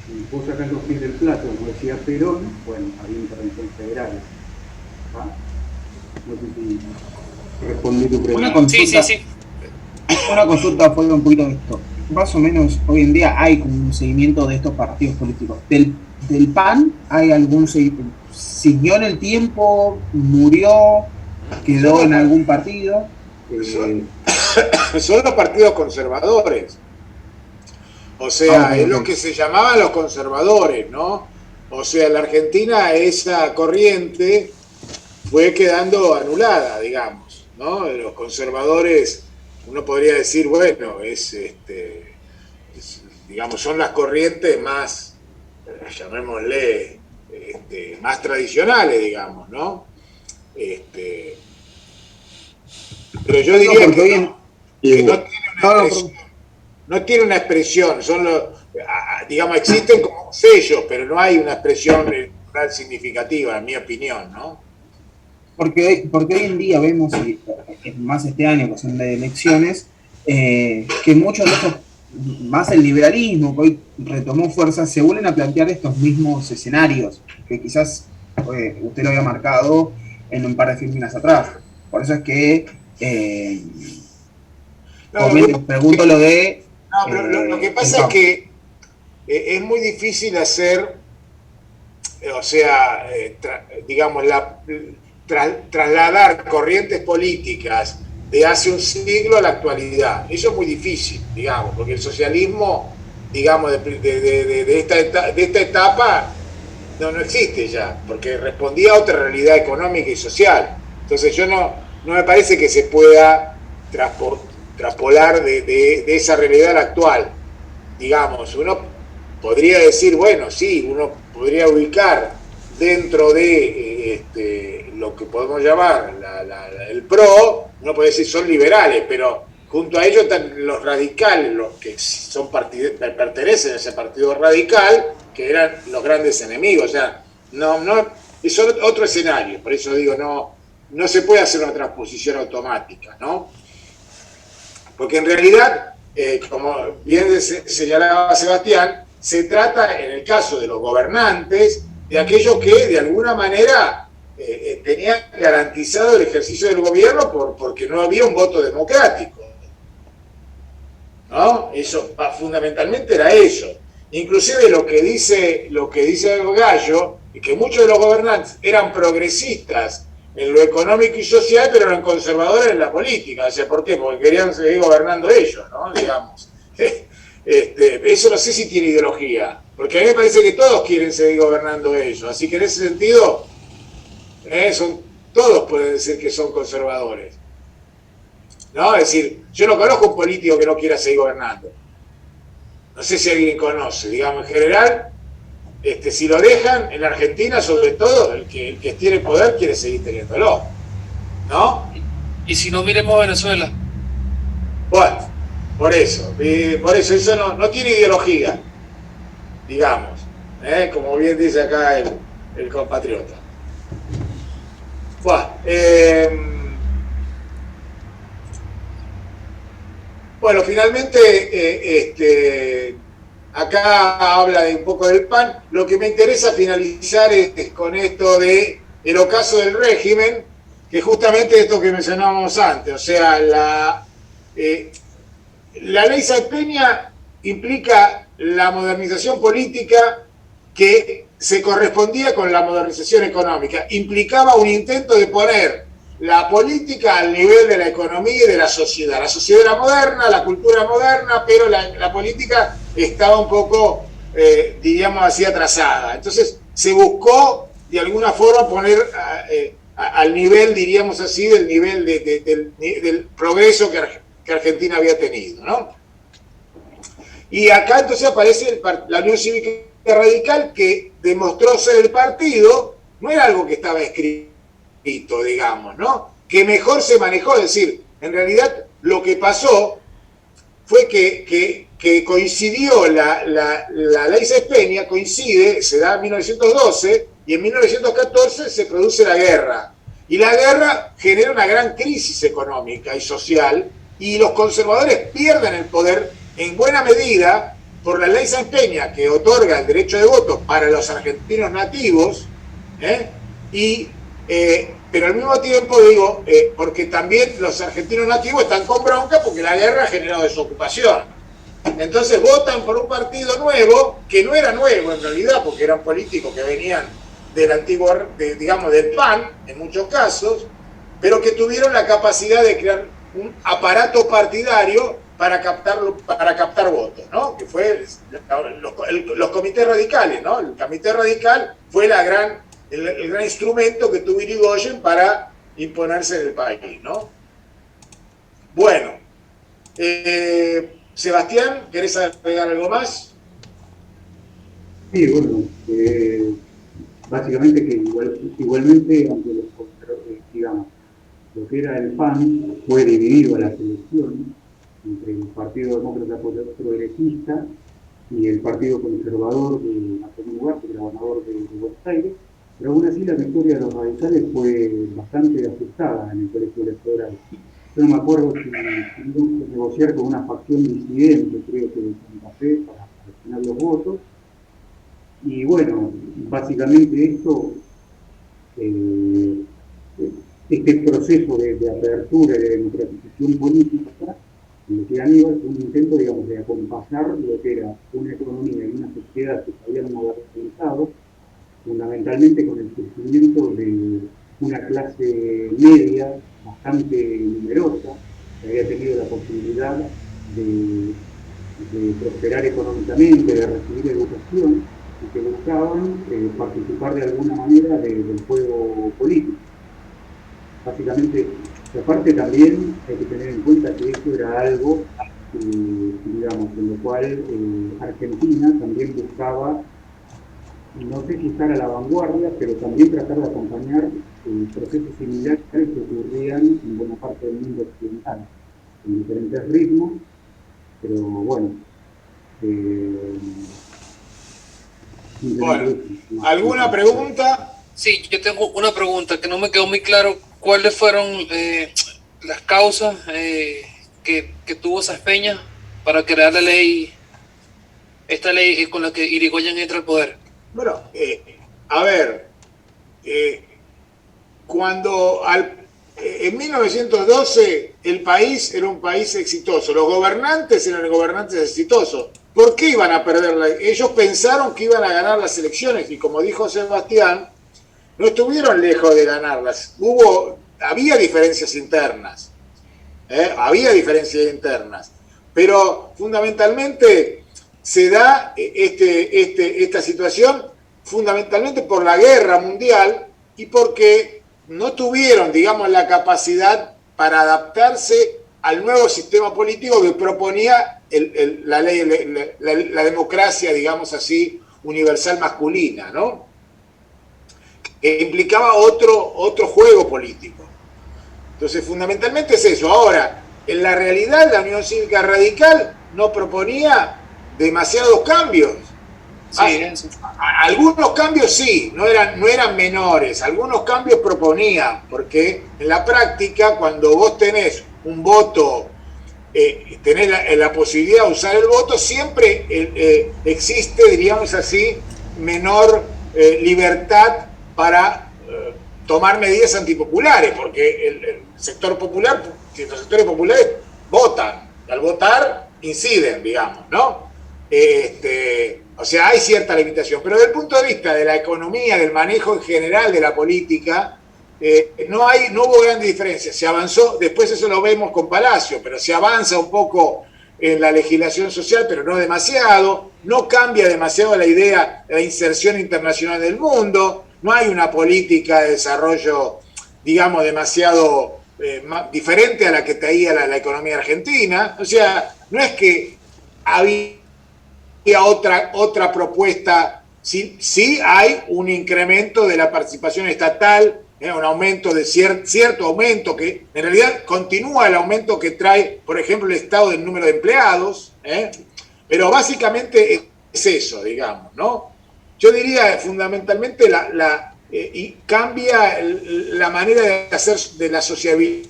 Si vos sacás los pies del plato, como decía Perón, bueno, había intervenciones federales. ¿Ah? No sé si respondí tu pregunta. Una consulta, Sí. Una consulta fue un poquito de esto. Más o menos hoy en día hay como un seguimiento de estos partidos políticos. ¿Del PAN hay algún seguimiento? ¿Siguió en el tiempo? ¿Murió? ¿Quedó en algún partido? Son los partidos conservadores. O sea, es lo que se llamaban los conservadores, ¿no? O sea, en la Argentina esa corriente fue quedando anulada, digamos, ¿no? Los conservadores, uno podría decir, bueno, digamos, son las corrientes más, llamémosle, más tradicionales, digamos, ¿no? Pero yo diría que no tiene una expresión, son digamos, existen como sellos, pero no hay una expresión electoral significativa, en mi opinión, ¿no? Porque hoy en día vemos, más este año, que son de elecciones, que muchos de estos, más el liberalismo, que hoy retomó fuerza, se vuelven a plantear estos mismos escenarios, que quizás usted lo había marcado en un par de filmes atrás. Por eso es que pregunto lo de... No, pero lo que pasa es que es muy difícil hacer, o sea, digamos, trasladar corrientes políticas de hace un siglo a la actualidad. Eso es muy difícil, digamos, porque el socialismo, digamos, de esta etapa no existe ya, porque respondía a otra realidad económica y social. Entonces yo no me parece que se pueda traspolar de esa realidad a la actual. Digamos, uno podría decir, bueno, sí, uno podría ubicar dentro de lo que podemos llamar el PRO, uno puede decir son liberales, pero junto a ellos están los radicales, los que pertenecen a ese partido radical, que eran los grandes enemigos. O sea, es otro escenario, por eso digo, no se puede hacer una transposición automática, ¿no? Porque en realidad, como bien señalaba Sebastián, se trata, en el caso de los gobernantes, de aquellos que de alguna manera tenían garantizado el ejercicio del gobierno porque no había un voto democrático, ¿no? Eso fundamentalmente era eso. Inclusive lo que dice el Gallo, y que muchos de los gobernantes eran progresistas en lo económico y social, pero eran conservadores en la política. O sea, ¿por qué? Porque querían seguir gobernando ellos, ¿no? Digamos. Eso no sé si tiene ideología, porque a mí me parece que todos quieren seguir gobernando ellos. Así que en ese sentido, todos pueden decir que son conservadores, ¿no? Es decir, yo no conozco un político que no quiera seguir gobernando. No sé si alguien conoce, digamos, en general, si lo dejan, en la Argentina, sobre todo, el que tiene poder quiere seguir teniéndolo, ¿no? Y si no, miremos a Venezuela. Bueno, por eso no tiene ideología, digamos, como bien dice acá el compatriota. Bueno, finalmente, acá habla de un poco del PAN. Lo que me interesa finalizar es con esto de el ocaso del régimen, que justamente esto que mencionábamos antes, o sea, la ley Sáenz Peña implica la modernización política que se correspondía con la modernización económica. Implicaba un intento de poner la política al nivel de la economía y de la sociedad. La sociedad era moderna, la cultura moderna, pero la política estaba un poco, diríamos así, atrasada. Entonces se buscó, de alguna forma, poner al nivel, diríamos así, del nivel del progreso que Argentina había tenido, ¿no? Y acá entonces aparece la Unión Cívica Radical, que demostró ser el partido, no era algo que estaba escrito, digamos, ¿no? Que mejor se manejó. Es decir, en realidad lo que pasó fue que coincidió la ley Sáenz Peña, se da en 1912, y en 1914 se produce la guerra. Y la guerra genera una gran crisis económica y social, y los conservadores pierden el poder en buena medida por la ley Sáenz Peña, que otorga el derecho de voto para los argentinos nativos, pero al mismo tiempo digo, porque también los argentinos nativos están con bronca porque la guerra ha generado desocupación. Entonces votan por un partido nuevo, que no era nuevo en realidad, porque eran políticos que venían del antiguo, digamos, del PAN, en muchos casos, pero que tuvieron la capacidad de crear un aparato partidario para captar votos, ¿no? Que fue los comités radicales, ¿no? El comité radical fue el gran instrumento que tuvo Irigoyen para imponerse en el país, ¿no? Bueno, Sebastián, ¿querés agregar algo más? Sí, bueno, básicamente que igualmente, aunque los conservadores, digamos, lo que era el PAN fue dividido a las elecciones entre el Partido Demócrata Progresista y el Partido Conservador de Antonio Ugarte, que era gobernador de Buenos Aires, pero aún así la victoria de los radicales fue bastante ajustada en el colegio electoral. yo no me acuerdo si tuvimos que negociar con una facción disidente, creo que de Santa Fe, para gestionar los votos. Y bueno, básicamente esto, este proceso de apertura y de democratización política, lo que Aníbal fue un intento, digamos, de acompasar lo que era una economía y una sociedad que se habían modernizado, fundamentalmente con el crecimiento de una clase media bastante numerosa, que había tenido la posibilidad de prosperar económicamente, de recibir educación, y que buscaban participar de alguna manera del juego político. Básicamente, aparte también hay que tener en cuenta que esto era algo, digamos, en lo cual Argentina también buscaba, no sé si estar a la vanguardia, pero también tratar de acompañar procesos similares que ocurrían en buena parte del mundo occidental, en diferentes ritmos, pero bueno. Bueno, ¿alguna pregunta? Sí, yo tengo una pregunta que no me quedó muy claro. ¿Cuáles fueron las causas que tuvo Saspeña para crear la ley, esta ley con la que Irigoyen entra al poder? Bueno, a ver, cuando en 1912 el país era un país exitoso, los gobernantes eran gobernantes exitosos. ¿Por qué iban a perder? Ellos pensaron que iban a ganar las elecciones y, como dijo Sebastián, no estuvieron lejos de ganarlas. Había diferencias internas, pero fundamentalmente se da esta situación fundamentalmente por la guerra mundial y porque no tuvieron, digamos, la capacidad para adaptarse al nuevo sistema político que proponía la ley, la democracia, digamos así, universal masculina, ¿no? Que implicaba otro juego político. Entonces, fundamentalmente es eso. Ahora, en la realidad, la Unión Cívica Radical no proponía demasiados cambios. Sí, algunos cambios sí, no eran menores, algunos cambios proponían, porque en la práctica, cuando vos tenés un voto, tenés la posibilidad de usar el voto, siempre existe, diríamos así, menor libertad para tomar medidas antipopulares, porque el sector popular, los sectores populares votan, y al votar inciden, digamos, ¿no? O sea, hay cierta limitación, pero desde el punto de vista de la economía, del manejo en general de la política, no hubo grandes diferencias. Se avanzó, después eso lo vemos con Palacio, pero se avanza un poco en la legislación social, pero no demasiado. No cambia demasiado la idea de la inserción internacional del mundo. No hay una política de desarrollo, digamos, demasiado diferente a la que traía la economía argentina. O sea, no es que había otra propuesta. Sí hay un incremento de la participación estatal, un aumento de cierto aumento que en realidad continúa el aumento que trae, por ejemplo, el Estado del número de empleados, pero básicamente es eso, digamos, ¿no? Yo diría fundamentalmente y cambia la manera de hacer de la sociabilidad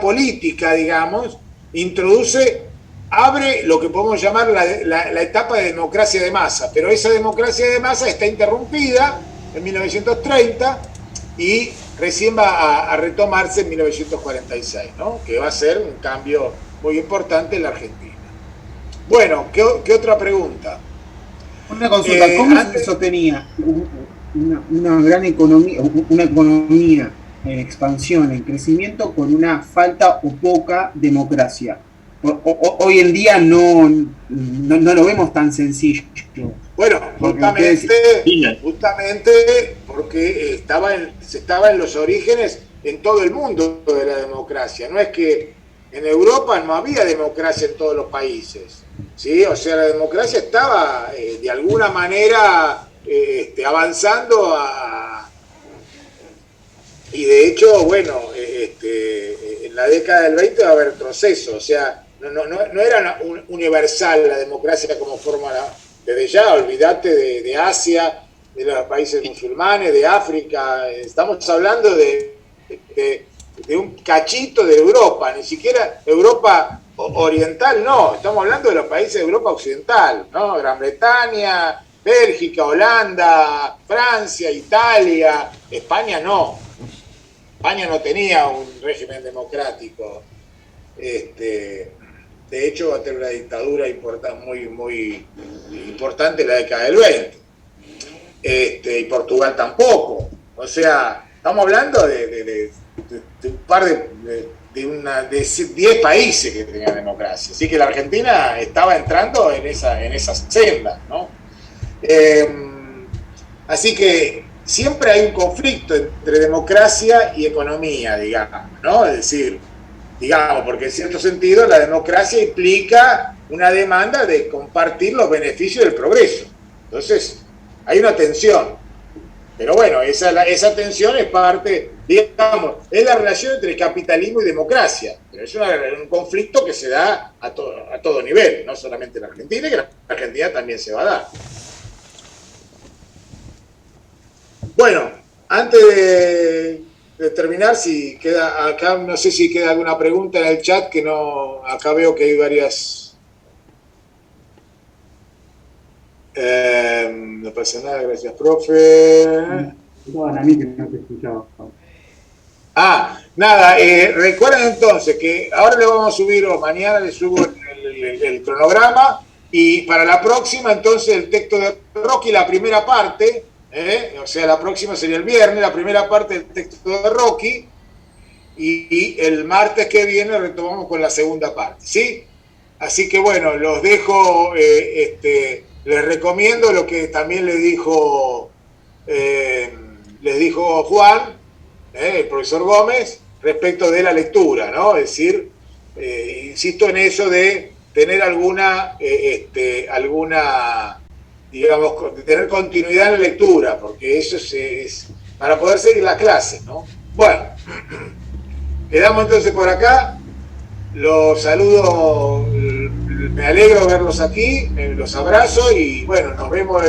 política, digamos, abre lo que podemos llamar la etapa de democracia de masa, pero esa democracia de masa está interrumpida en 1930 y recién va a retomarse en 1946, ¿no? Que va a ser un cambio muy importante en la Argentina. Bueno, ¿qué otra pregunta? Una consulta, ¿cómo se sostenía una gran economía, una economía en expansión, en crecimiento, con una falta o poca democracia? Hoy en día no lo vemos tan sencillo. Bueno, justamente porque se estaba en los orígenes en todo el mundo de la democracia. No es que en Europa no había democracia en todos los países, ¿sí? O sea, la democracia estaba de alguna manera avanzando y de hecho, bueno, en la década del 20 va a haber proceso, o sea, no era universal la democracia como forma desde ya. Olvídate de Asia, de los países musulmanes, de África. Estamos hablando de de un cachito de Europa, ni siquiera Europa oriental, no, estamos hablando de los países de Europa occidental, ¿no? Gran Bretaña, Bélgica, Holanda, Francia, Italia, España no. España no tenía un régimen democrático. De hecho, va a tener una dictadura muy importante en la década del 20. Y Portugal tampoco. O sea, estamos hablando de un par de 10 países que tenían democracia. Así que la Argentina estaba entrando en esa senda, ¿no? Así que siempre hay un conflicto entre democracia y economía, digamos, ¿no? Es decir, porque en cierto sentido la democracia implica una demanda de compartir los beneficios del progreso. Entonces, hay una tensión. Pero bueno, esa tensión es parte, digamos, es la relación entre capitalismo y democracia. Pero es un conflicto que se da a todo nivel, no solamente en la Argentina, que en la Argentina también se va a dar. Bueno, antes de terminar, si queda acá, no sé si queda alguna pregunta en el chat, que no, acá veo que hay varias. No pasa nada, gracias, profe. No, a mí que no te escuchaba. Nada, recuerden entonces que ahora le vamos a subir, o mañana le subo el cronograma, y para la próxima, entonces, el texto de Rocky, la primera parte, o sea, la próxima sería el viernes, la primera parte del texto de Rocky, y el martes que viene retomamos con la segunda parte, ¿sí? Así que bueno, los dejo, les recomiendo lo que también les dijo Juan, el profesor Gómez, respecto de la lectura, ¿no? Es decir, insisto en eso de tener alguna, digamos, de tener continuidad en la lectura, porque eso es para poder seguir la clase, ¿no? Bueno, quedamos entonces por acá. Los saludo, me alegro verlos aquí, los abrazo y bueno, nos vemos